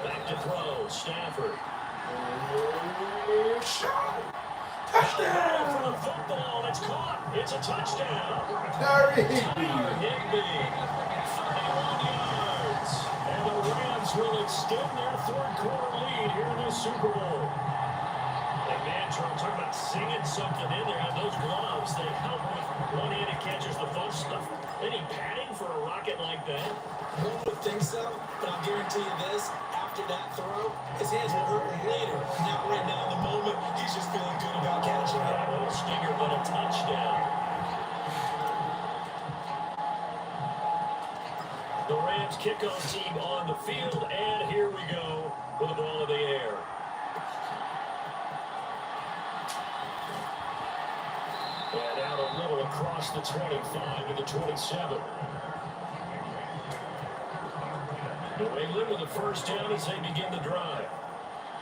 Back to throw, Stafford. Touchdown! For the football, it's caught. It's a touchdown. Darrtavious. Higby. 31 extend their third quarter lead here in the Super Bowl. Hey, man, Charles, talking about singing something in there. And those gloves, they help with one-handed catches, the fun stuff. Any padding for a rocket like that? One would think so, but I'll guarantee you this. After that throw, his hands will hurt later. Not right now in the moment. He's just feeling good about catching it. A little stinger, but a touchdown. The Rams kickoff team on the field, and here we go with the ball in the air. And out a little across the 25 to the 27. New England with a first down as they begin the drive.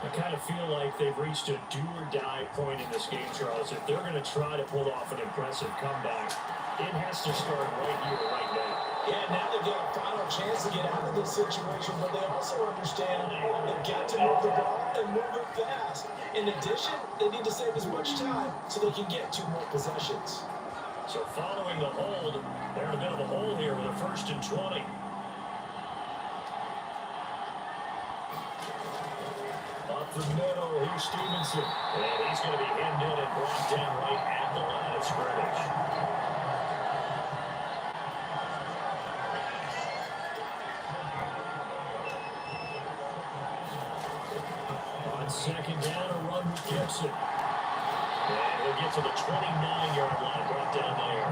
I kind of feel like they've reached a do-or-die point in this game, Charles. If they're going to try to pull off an impressive comeback, it has to start right here, right now. Yeah, now they've got a final chance to get out of this situation, but they also understand they've got to move the ball and move it fast. In addition, they need to save as much time so they can get 2 more possessions. So following the hold, they're in a bit of a hole here with a 1st and 20. Up the middle, here's Stevenson. And he's going to be hemmed in and brought down right at the line of scrimmage. On second down, a run with Gibson. And he'll get to the 29-yard line, brought down there.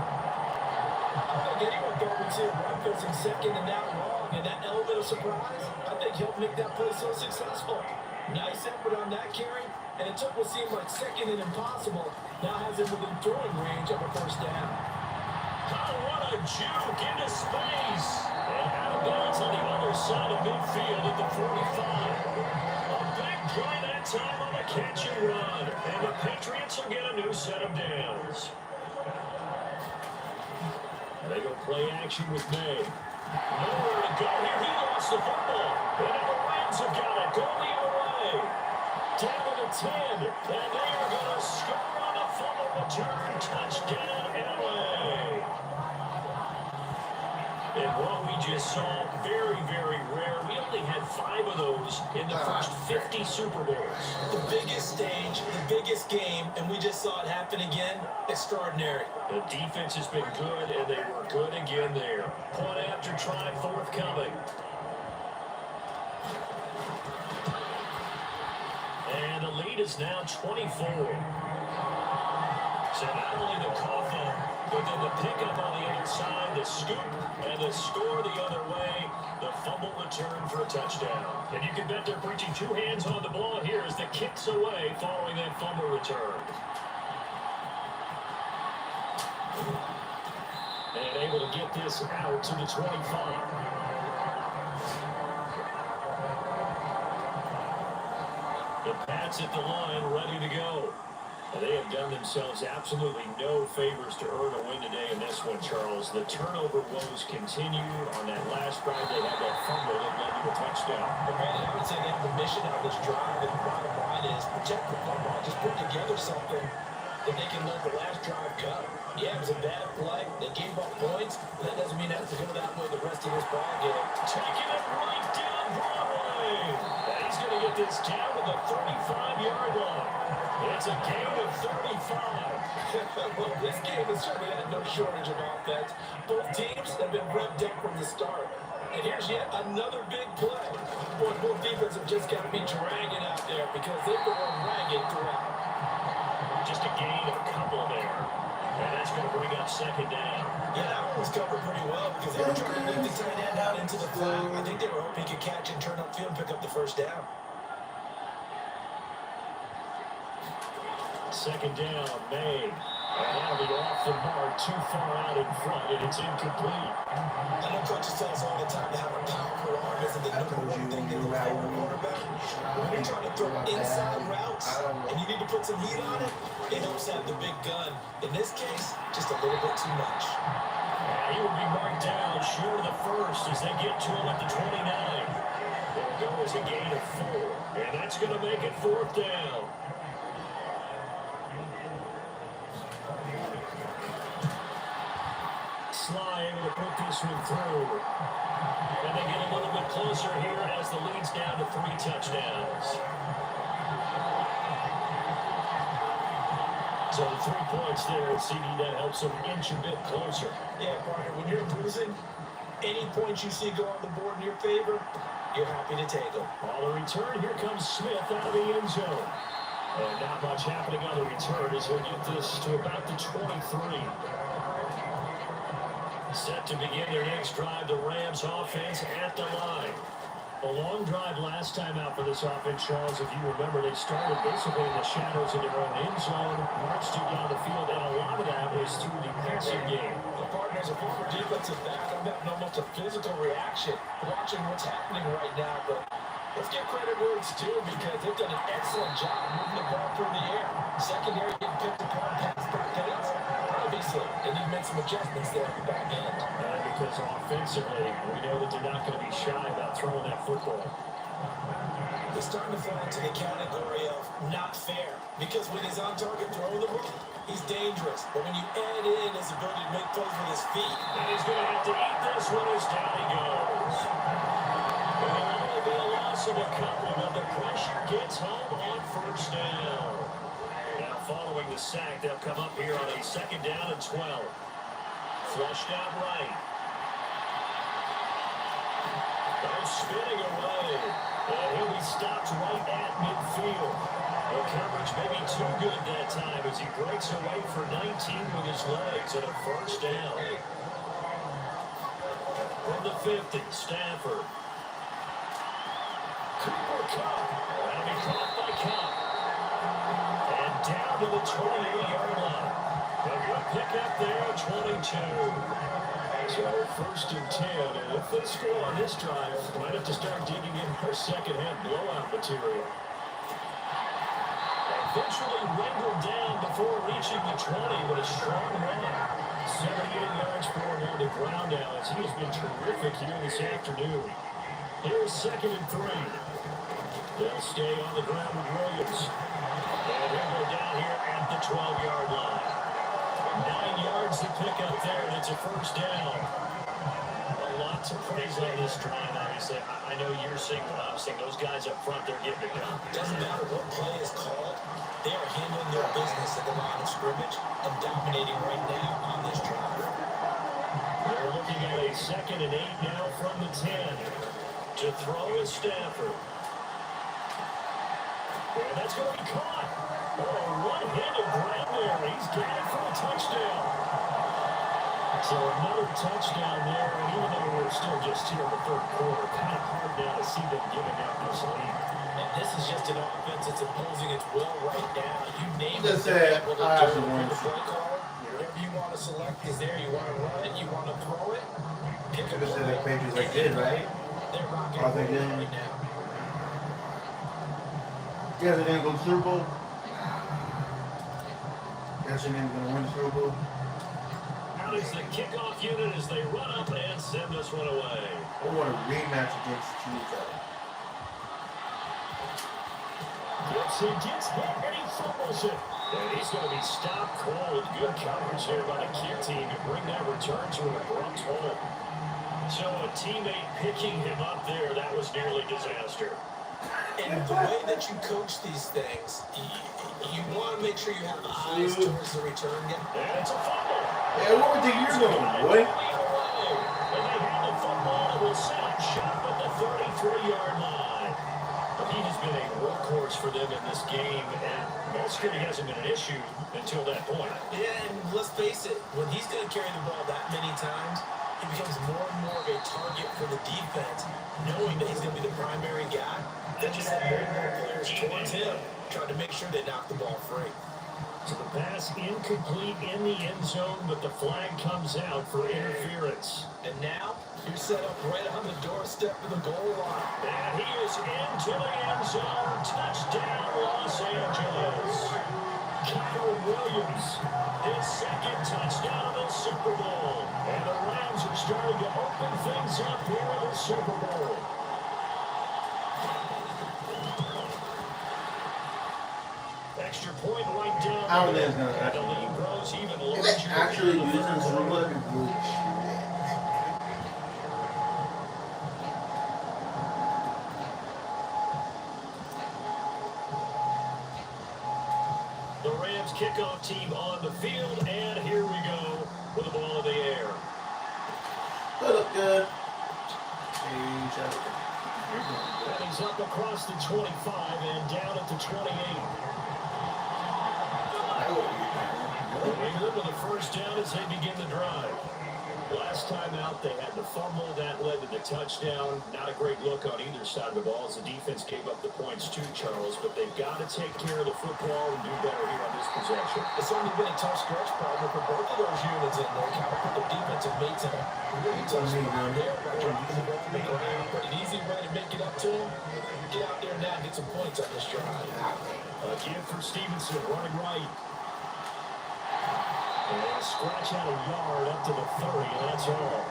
I think anyone going to run goes in second and not long, and that element of surprise, I think helped make that play so successful. Nice effort on that carry, and it took what seemed like second and impossible. Now has him within throwing range of a first down. Oh, what a juke into space. And out of bounds on the other side of midfield at the 45. A big play that time on the catch and run. And the Patriots will get a new set of downs. They go play action with May. Nowhere to go here. He lost the football. And now the Rams have got it. Go the other way. Down to the 10. And they are going to score on a fumble return. Touchdown, LA. And what we just saw, very, very rare. We only had 5 of those in the first 50 Super Bowls. The biggest stage, the biggest game, and we just saw it happen again. Extraordinary. The defense has been good, and they were good again there. Point after try forthcoming. And the lead is now 24. So not only the cough up, but then the pickup on the other side, the scoop, and the score the other way, the fumble return for a touchdown. And you can bet they're preaching 2 hands on the ball here as the kick's away following that fumble return. And able to get this out to the 25. The Pats at the line, ready to go. And they have done themselves absolutely no favors to earn a win today in this one, Charles. The turnover woes continue. On that last drive, they had that fumble that led to a touchdown. But Randy, I would say they have the mission of this drive, and the bottom line is protect the football. Just put together something that they can let the last drive go. Yeah, it was a bad play. They gave up points, but that doesn't mean it has to go that way the rest of this ball game. Taking it right down Broadway. And he's going to get this down to the 35-yard line. It's a gain of 35. Well, this game has certainly had no shortage of offense. Both teams have been revved up from the start. And here's yet another big play. Boy, both defenses have just got to be dragging out there because they've been ragged throughout. Just a gain of a couple there. And that's going to bring up second down. Yeah, that one was covered pretty well because they were trying to move the tight end out into the flat. I think they were hoping he could catch and turn upfield and pick up the first down. Second down, May. And that'll be off the mark, too far out in front, and it's incomplete. I know coaches tell us all the time to have a powerful arm isn't the number one thing they look for in a quarterback. When you're trying to throw inside routes and you need to put some heat on it, it helps have the big gun. In this case, just a little bit too much. He will be marked down short of the first as they get to him at the 29. There goes a gain of 4, and that's going to make it 4th down. Sly able to put this one through. And they get a little bit closer here as the lead's down touchdowns. So the 3 points there at CD, that helps them inch a bit closer. Yeah, partner, when you're losing, any points you see go on the board in your favor, you're happy to take them. On the return, here comes Smith out of the end zone. And not much happening on the return as he'll get this to about the 23. Set to begin their next drive, the Rams offense at the line. A long drive last time out for this offense, Charles. If you remember, they started basically in the shadows of their own end zone, marched you down the field, and a lot of that was through the passing game. The partner, as a former defensive back, I'm having almost a physical reaction watching what's happening right now. But let's give credit where it's due because they've done an excellent job moving the ball through the air. Secondary getting picked apart, pass breakdowns, obviously, and you've made some adjustments there at the back end. Because offensively, we know that they're not going to be shy about throwing that football. He's starting to fall into the category of not fair because when he's on target throwing the ball, he's dangerous. But when you add in his ability to make plays with his feet, and he's going to have to eat this one as down he goes. And it will be a loss of a couple, but the pressure gets home on first down. Now following the sack, they'll come up here on a 2nd down and 12. Flushed out right. Spinning away, and he'll be stopped right at midfield. The coverage may be too good that time as he breaks away for 19 with his legs and a first down. From the 50, Stafford. Cooper Kupp, that'll be caught by Kupp. And down to the 28-yard line. A good pickup there, 22. So 1st and 10, and if they score on this drive, might have to start digging in for second-half blowout material. Eventually wriggled down before reaching the 20 with a strong run. 78 yards for him on the ground now as he has been terrific here this afternoon. Here's 2nd and 3. They'll stay on the ground with Williams. And he'll go down here at the 12-yard line. 9 yards to pick up there, and it's a first down. A lot to praise on this drive, obviously. I know you're seeing what I'm seeing. Those guys up front, they're getting it done. Doesn't matter what play is called. They are handling their business at the line of scrimmage and dominating right now on this drive. They're looking at a 2nd and 8 now from the 10. To throw is Stafford. And that's going to be caught. Oh, one-handed grab there. He's got it for a touchdown. So another touchdown there, and even though we're still just here in the 3rd quarter, kind of hard now to see them giving up this lead. And this is just an offense that's imposing its will right now. You name it. Just say, I actually want want to play call. Whatever you want to select is there. You want to run it, you want to throw it. Pick a play. The Patriots like did, right? They're rocking they did right now. You guys are going to go to the Super Bowl? You guys are going to win the Super Bowl? Out is the kickoff unit as they run up and send this one away. I want a rematch against the Chiefs. Gibson gets hit and he fumbles it. And he's going to be stopped cold. Good coverage here by the kick team to bring that return to an abrupt halt. So a teammate picking him up there, that was nearly disaster. And the way that you coach these things, you want to make sure you have eyes towards the return game. And it's a fumble. Yeah, what would think you're going, boy? And they have the football. It will set up shop at the 33-yard line. He has been a workhorse for them in this game, and ball security hasn't been an issue until that point. Yeah, and let's face it, when he's going to carry the ball that many times, he becomes more and more of a target for the defense, knowing that he's going to be the primary guy. That just had more and more players towards him, trying to make sure they knock the ball free. So the pass incomplete in the end zone, but the flag comes out for interference. And now, you're set up right on the doorstep of the goal line. And he is into the end zone. Touchdown, Los Angeles. Kyle Williams, his 2nd touchdown of the Super Bowl. And the Rams are starting to open things up here in the Super Bowl. Extra point right down. I don't think it's going to happen. The lead grows even larger. Is it actually using Zuma? kickoff team on the field, and here we go with the ball in the air. Put up good. And he's up across the 25 and down at the 28. England with a first down as they begin the drive. Last time out, they had the fumble. That led to the touchdown. Not a great look on either side of the ball as the defense gave up the points too, Charles. But they've got to take care of the football and do better here on this possession. It's only been a tough stretch problem for both of those units in there. Kind of put their defensive mates in a really tough spot there. Dropping the ball on the ground, but an easy way to make it up to him. Get out there now and get some points on this drive. Again for Stevenson, running right. And scratch out a yard up to the 30, and that's all.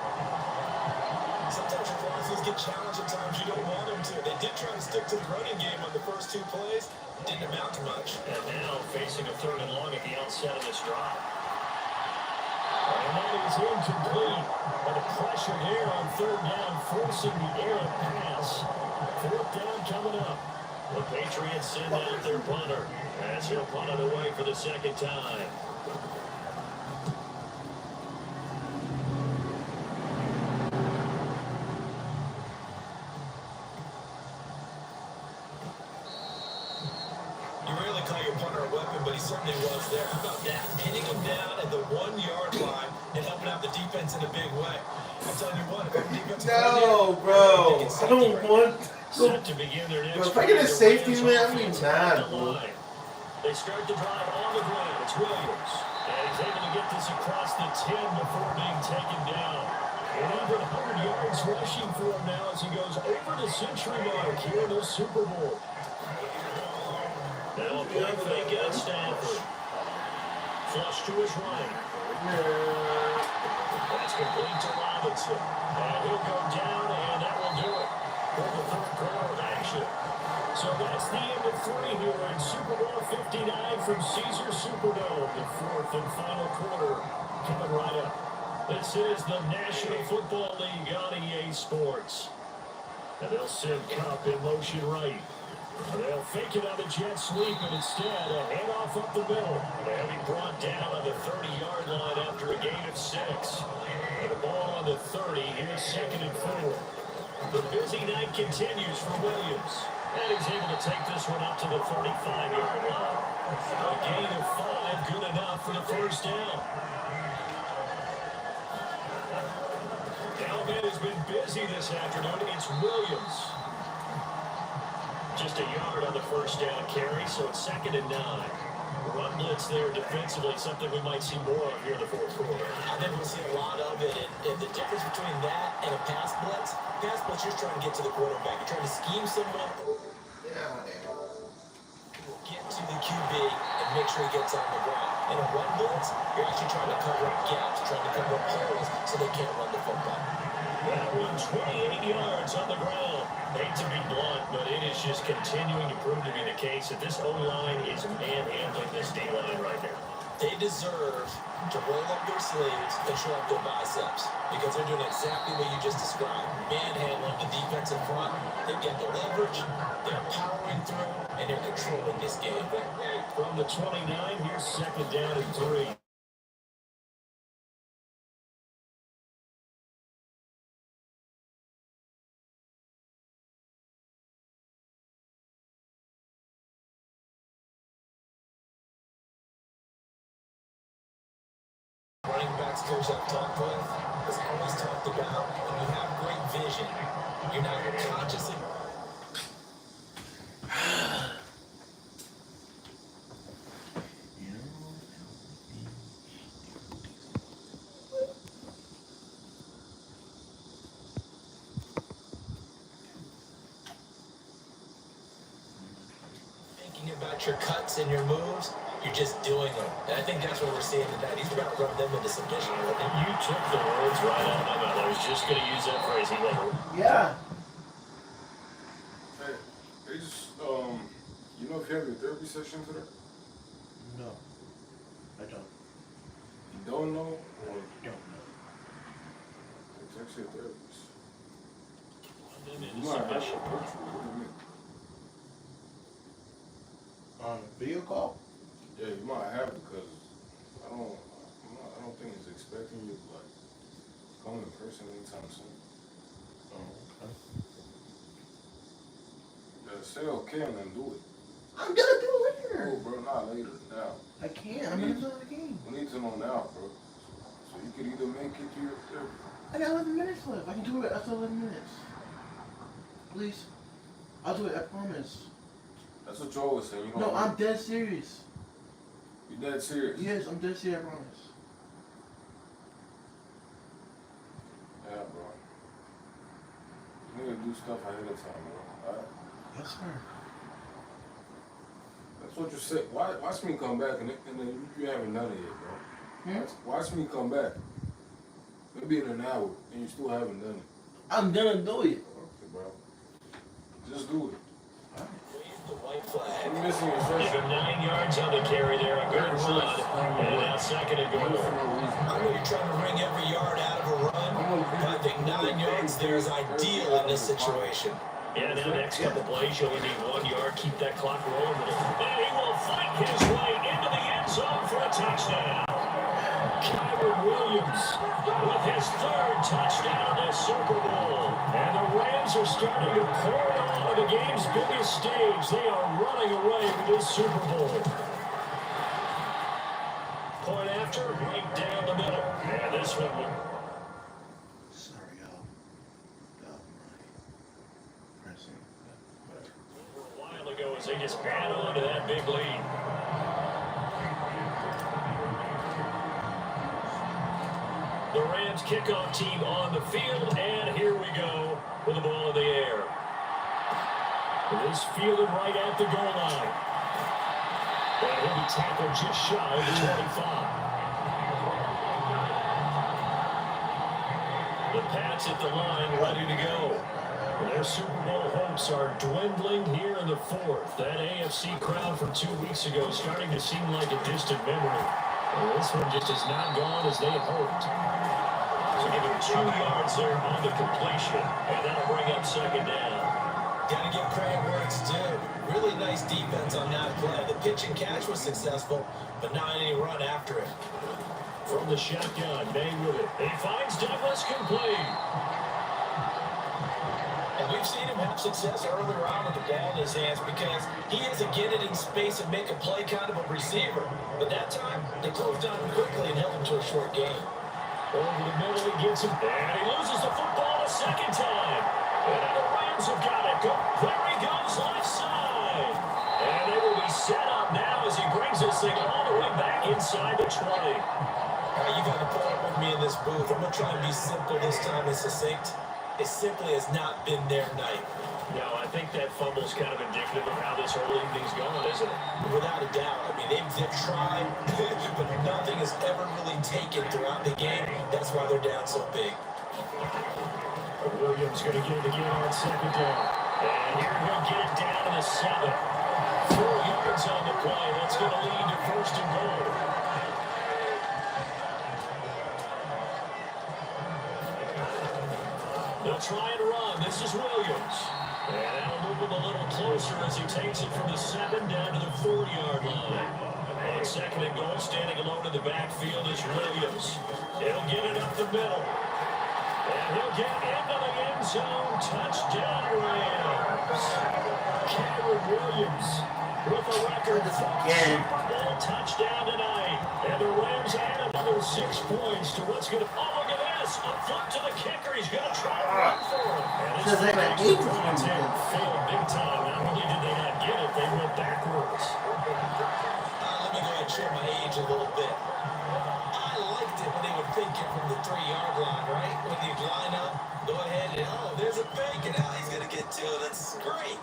Sometimes your losses get challenged, sometimes you don't want them to. They did try to stick to the running game on the first 2 plays. Didn't amount to much. And now facing a 3rd and long at the outset of this drive. And that is incomplete. And the pressure here on 3rd down, forcing the errant pass. 4th down coming up. The Patriots send out their punter as he'll punt it away for the 2nd time. He certainly was there. How about that? Pinning him down at the 1-yard line and helping out the defense in a big way. I'm telling you what, if I'm defensive No, bro. I don't want. Set to begin their next. Bro, if I get a safety, man, I'm even mad, bro. They start the drive on the ground. It's Williams. And he's able to get this across the 10 before being taken down. And even 100 yards rushing for him now as he goes over the century mark here in the Super Bowl. Now a play fake against Stanford. Flush to his right. That's complete to Robinson. And he'll go down, and that will do it for the 3rd quarter of action. So that's the end of 3 here in Super Bowl 59 from Caesar Superdome. The 4th and final quarter coming right up. This is the National Football League on EA Sports. And they'll send Cup in motion right. They'll fake it on the jet sweep, and instead a handoff up the middle. They'll be brought down on the 30-yard line after a gain of 6. And the ball on the 30, here's 2nd and 4. The busy night continues for Williams. And he's able to take this one up to the 35-yard line. A gain of 5, good enough for the first down. Alabama has been busy this afternoon. It's Williams. Just a yard on the first down carry, so it's 2nd and 9. Run blitz there defensively, something we might see more of here in the 4th quarter. I think we'll see a lot of it, and the difference between that and a pass blitz, you're just trying to get to the quarterback. You're trying to scheme someone. Get to the QB and make sure he gets on the ground. In a run blitz, you're actually trying to cover up gaps, trying to cover up holes so they can't run the football. That one 28 yards on the ground. Hate to be blunt, but it is just continuing to prove to be the case that this O-line is manhandling this D-line right now. They deserve to roll up their sleeves and show up their biceps because they're doing exactly what you just described. Manhandling the defensive front. They've got the leverage, they're powering through, and they're controlling this game. From the 29, here's 2nd down and 3. Running backs coach I've talked with has always talked about when you have great vision, you're not consciously. Thinking about your cuts and your moves. You're just doing them. And I think that's what we're seeing tonight. He's about to run them into submission. You took the words right out of my mouth. I was just going to use that phrase. He went, Yeah. Hey, they just, you know if you have your therapy session today? No. I don't. You don't know? Or Don't know. it's actually a therapist. them You into might have submission. virtual. What do you mean? On a video call? Yeah, you might have because I don't think he's expecting you to like come in person anytime soon. Oh, okay. Yeah, say okay and then do it. I'm gonna do it later. No, bro, not later. Now. I can't. I'm in the middle of the game. We need to know now, bro. So you could either make it to your third. I got 11 minutes left. I can do it after 11 minutes. Please. I'll do it. I promise. That's what you always say. You know. No, I'm dead serious. You dead serious? Yes, I'm dead serious. I promise. Yeah, bro. You need to do stuff ahead of time, bro. Alright? Yes, sir. That's what you said. Watch me come back and then you haven't done it yet, bro. Watch me come back. Maybe in an hour and you still haven't done it. I'm gonna do it. Okay, bro. Just do it. The white flag. You're missing your Give first. him 9 yards on the carry there. A good run. And now second and goal. I know you're trying to wring every yard out of a run, but I think 9 yards there is ideal in this situation. Yeah, now next couple plays, you only need 1 yard. Keep that clock rolling. And he will fight his way into the end zone for a touchdown. Kyron Williams with his third touchdown this Super Bowl. And the Rams are starting to pour it on to the game's biggest stage. They are running away with this Super Bowl. Point after, right down the middle. And this one will. Sorry, y'all. Pressing. A while ago as they just add on to that big lead. The Rams kickoff team on the field, and here we go with the ball in the air. It is fielded right at the goal line. And he'll be tackled just shy of the 25. The Pats at the line, ready to go. Their Super Bowl hopes are dwindling here in the fourth. That AFC crowd from 2 weeks ago is starting to seem like a distant memory. And this one just has not gone as they had hoped. So give him 2 yards there on the completion, and that'll bring up second down. Gotta give credit where it's due. Really nice defense on that play. The pitch and catch was successful, but not any run after it. From the shotgun, May with it. He finds Douglas complete. And we've seen him have success earlier on with the ball in his hands because he isn't getting it in space and make a play kind of a receiver. But that time, they closed on him quickly and held him to a short game. Over the middle, he gets him, and he loses the football a second time. And now the Rams have got it. There he goes, left side. And they will be set up now as he brings this thing all the way back inside the 20. All right, you got to put up with me in this booth. I'm going to try and be simple this time and succinct. It simply has not been their night. No, I think that fumble's kind of indicative of how this whole evening's going, isn't it? Without a doubt. I mean, they've tried, but nothing has ever really taken throughout the game. That's why they're down so big. Williams going to get it again on second down. And here he'll get it down to the 7. 4 yards on the play. That's going to lead to first and goal. They'll try and run. This is Williams. And that'll move him a little closer as he takes it from the 7 down to the 4-yard line. On second and goal, standing alone in the backfield is Williams. He'll get it up the middle. And he'll get into the end zone. Touchdown, Rams. Kyron Williams with a record Super Bowl touchdown tonight. And the Rams add another 6 points to what's going to... Oh, look at this. A flip to the kicker. He's going to try to run for it. And it's failed big time. Not only did they not get it, they went backwards. Let me go ahead and show my age a little bit. I liked it when they would fake it from the 3-yard line, right? When they'd line up, go ahead and, oh, there's a fake, and now he's going to get 2. That's great.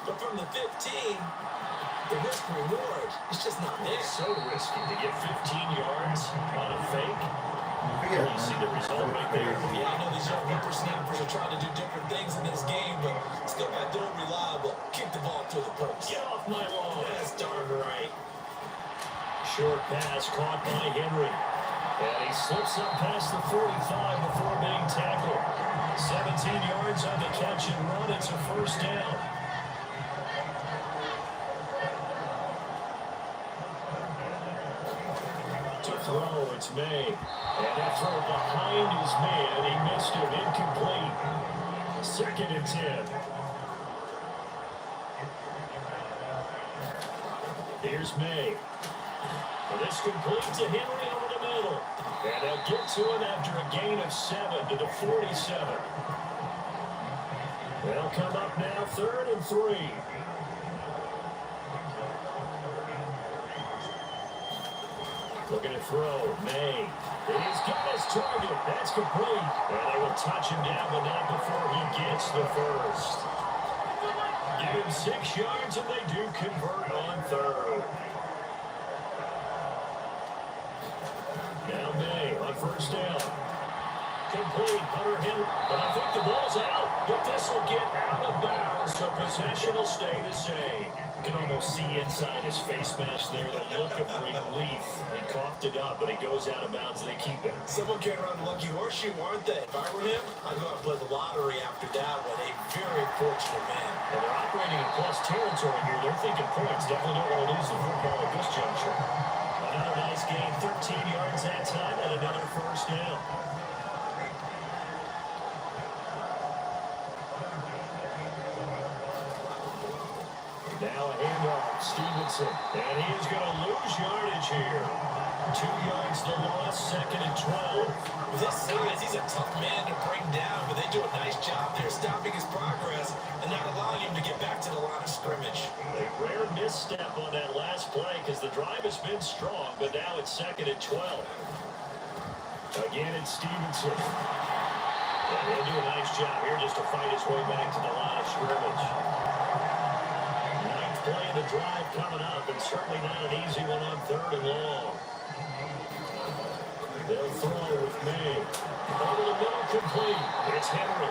But from the 15, the risk reward is just not there. It's so risky to get 15 yards on a fake. You see the result right there. Yeah, I know these young whippersnappers are trying to do different things in this game, but still got to reliable. Kick the ball to the post. Get off my lawn. That's darn right. Short pass caught by Henry. And he slips up past the 45 before being tackled. 17 yards on the catch and run. It's a first down. It's May. And that throw behind his man. He missed him. Incomplete. 2nd and 10. Here's May. And this complete to Henry over the middle. And they'll get to him after a gain of 7 to the 47. They'll come up now 3rd and 3. Looking to throw. May. He's got his target. That's complete. And they will touch him down, but not before he gets the first. Give him 6 yards, and they do convert on 3rd. Now May on 1st down. Complete. Hunter Henry. But I think the ball's out. But this will get out of bounds, so possession will stay the same. You can almost see inside his face mask there the look of relief. He coughed it up, but it goes out of bounds, and they keep it. Someone came around lucky horseshoe, weren't they? If I were him, I'd go out and play the lottery after that one. A very fortunate man. And they're operating in plus territory here. They're thinking points. Definitely don't want to lose the football at this juncture. Another nice gain, 13 yards that time, and another 1st down. Now a handoff, Stevenson, and he is going to lose yardage here. 2 yards the loss, 2nd and 12. With his size, he's a tough man to bring down, but they do a nice job there stopping his progress and not allowing him to get back to the line of scrimmage. A rare misstep on that last play because the drive has been strong, but now it's 2nd and 12. Again, it's Stevenson. And he'll do a nice job here just to fight his way back to the line of scrimmage. Ninth play of the drive coming up, and certainly not an easy one on 3rd and long. They'll throw with May. Over the middle, complete. It's Henry.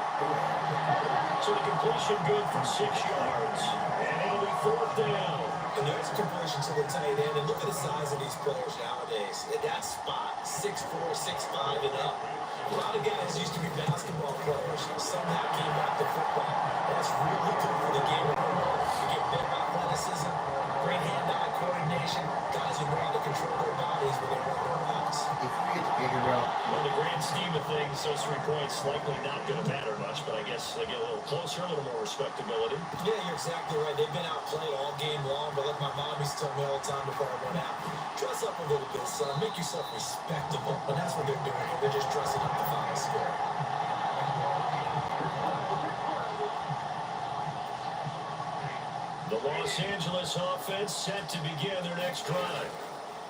So the completion good for 6 yards. And it'll be 4th down. And there's completion to the tight end. And look at the size of these players nowadays. At that spot, 6'4", 6'5", and up. A lot of guys used to be basketball players. Somehow came back to football. That's really good for the game of football. You get better athleticism, great hand-eye coordination. Guys who know how to control their bodies when they run their routes. If you get to figure out. Well, in the grand scheme of things, those 3 points likely not going to matter much, but I guess they get a little closer, a little more respectability. Yeah, you're exactly right. They've been outplayed all game long, but like my mom used to tell me all the time before I went out, dress up a little bit, son. Make yourself respectable. And that's what they're doing. They're just dressing up the final score. The Los Angeles offense set to begin their next drive.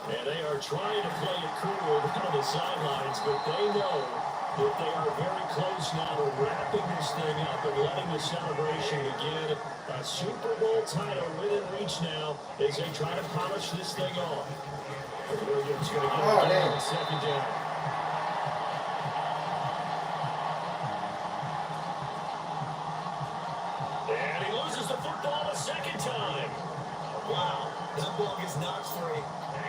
And they are trying to play it cool on the sidelines, but they know that they are very close now to wrapping this thing up and letting the celebration begin. A Super Bowl title within reach now as they try to polish this thing off. Williams going to get it on 2nd down. And he loses the football a 2nd time. Wow, that ball gets knocked free.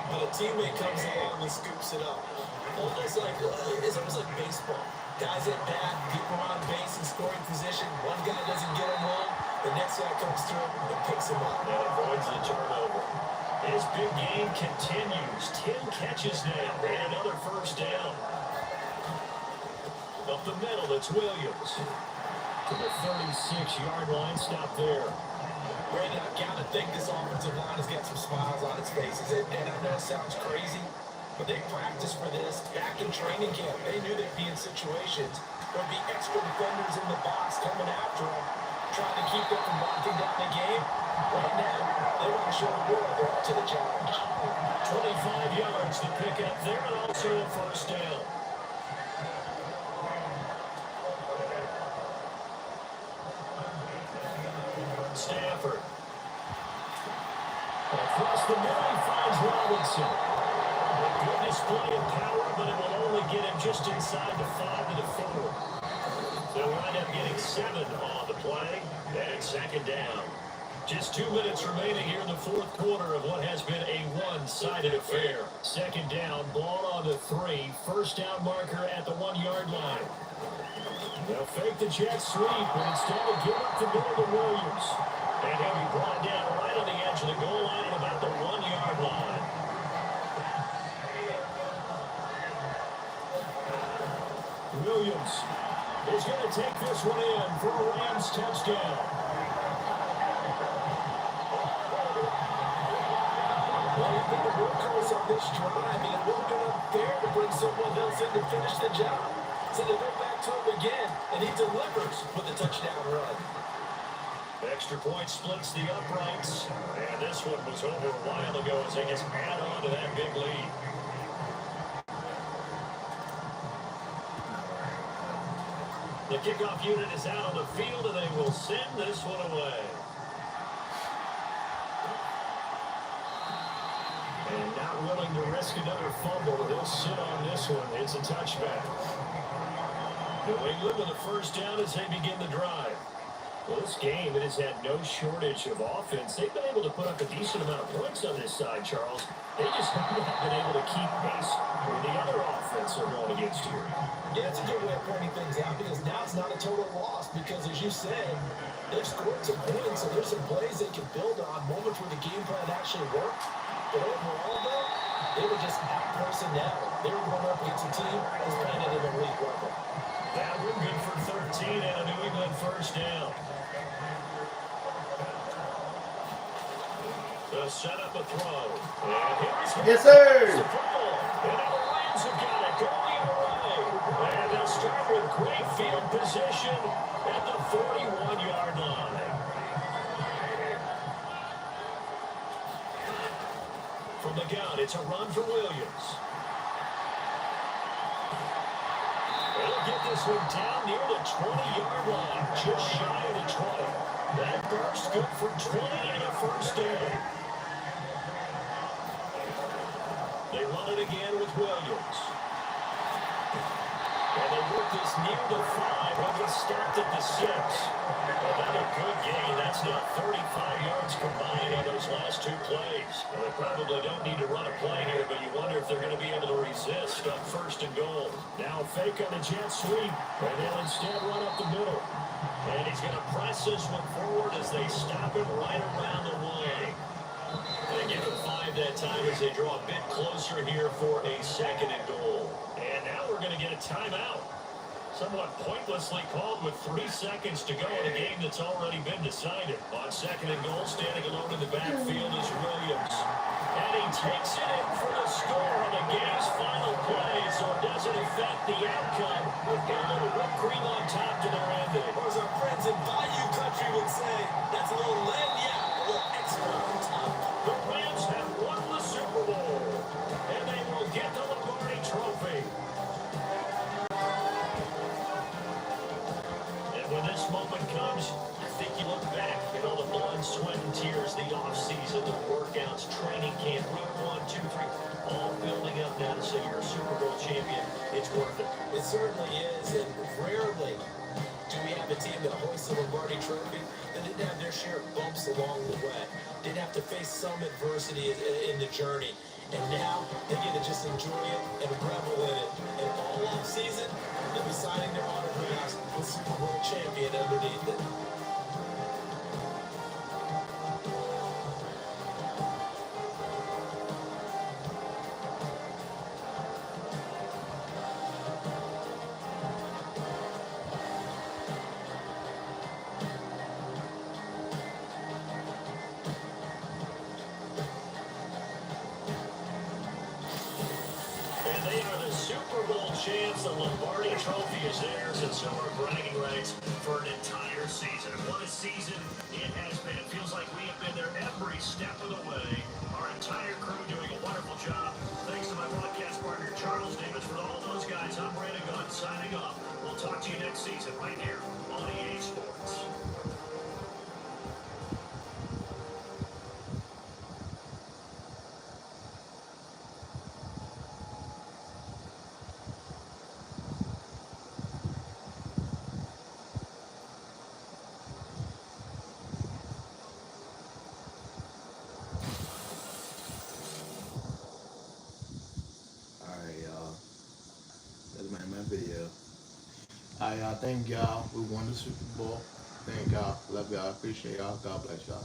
But a teammate comes along and scoops it up. It's almost like baseball. Guys at bat, people on base in scoring position. One guy doesn't get him home. The next guy comes through and picks him up. And avoids the turnover. His big game continues. 10 catches now and another 1st down. Up the middle, it's Williams. To the 36-yard line, stop there. Brandon, I've got to think this offensive line has got some smiles on its faces. And I know it sounds crazy, but they practiced for this back in training camp. They knew they'd be in situations where there'd be extra defenders in the box coming after them, trying to keep them from locking down the game. Right now, they want to show the world they're up to the challenge. 25 yards to pick up there, and also a 1st down. Stafford. Across the middle, he finds Robinson. A good display of power, but it will only get him just inside the 5 to the 4. They'll wind up getting 7 on the play, and 2nd down. Just 2 minutes remaining here in the 4th quarter of what has been a one-sided affair. 2nd down, ball on the 3. 1st down marker at the 1-yard line. They'll fake the jet sweep, but instead they give up the middle to Williams. And he'll be brought down right on the edge of the goal line at about the 1-yard line. Williams is going to take this one in for a Rams touchdown. Well, he's been the workhorse on this drive, and it would have been unfair to bring someone else in to finish the job. So they go back to him again, and he delivers with a touchdown run. Extra point splits the uprights, and this one was over a while ago as they just add on to that big lead. The kickoff unit is out on the field, and they will send this one away. And not willing to risk another fumble, they'll sit on this one. It's a touchback. New England with a first down as they begin the drive. Well, this game, it has had no shortage of offense. They've been able to put up a decent amount of points on this side, Charles. They just haven't been able to keep pace with the other offense they're going against here. Yeah, it's a good way of pointing things out because now it's not a total loss because, as you said, they've scored some points, so there's some plays they can build on, moments where the game plan actually worked. But overall, though, they were just out personnel. They were going up against a team that was playing at an elite level. That one good for 13 and a New England first down. The setup a throw. And here's Yes, sir. the football. And now the Rams have got it going the other way. And they'll start with great field position at the 41-yard line. From the gun, it's a run for Williams. They'll get this one down near the 20-yard line, just shy of the 20. That burst good for 20 and a first down. They run it again with Williams. And they work this near the 5 when they stopped at the 6. Another good gain. That's now 35 yards combined on those last two plays. Well, they probably don't need to run a play here, but you wonder if they're going to be able to resist on first and goal. Now fake on a jet sweep, and they'll instead run up the middle. And he's going to press this one forward as they stop it right around the line. They give it 5 that time as they draw a bit closer here for a second and goal. And now we're going to get a timeout. Somewhat pointlessly called with 3 seconds to go in a game that's already been decided. On second and goal, standing alone in the backfield is Williams. And he takes it in for the score on the game's final play, so it doesn't affect the outcome. We've got a little whipped cream on top to their ending. Or as our friends in Bayou Country would say, that's a little lagniappe, a little extra on top. The Rams have won the Super Bowl, and they will get the Lombardi Trophy. And when this moment comes, I think you look back at all the blood, sweat, and tears, the offseason, the workouts, training camp, week 1, 2, 3, all building up now to say you're a Super Bowl champion. It's worth it. It certainly is, and rarely do we have a team that hoists the Lombardi Trophy that didn't have their share of bumps along the way, didn't have to face some adversity in the journey, and now they get to just enjoy it and revel in it. And all off season, they'll be signing their autographs with Super Bowl champion underneath it. Champs, the Lombardi Trophy is theirs, and so are bragging rights for an entire season. And what a season it has been. It feels like we have been there every step of the way. Our entire crew doing a wonderful job. Thanks to my broadcast partner, Charles Davis. For all those guys, I'm Brandon Gunn signing off. We'll talk to you next season right here on EA Sports. Video. Thank y'all. We won the Super Bowl. Thank y'all. Love y'all. Appreciate y'all. God bless y'all.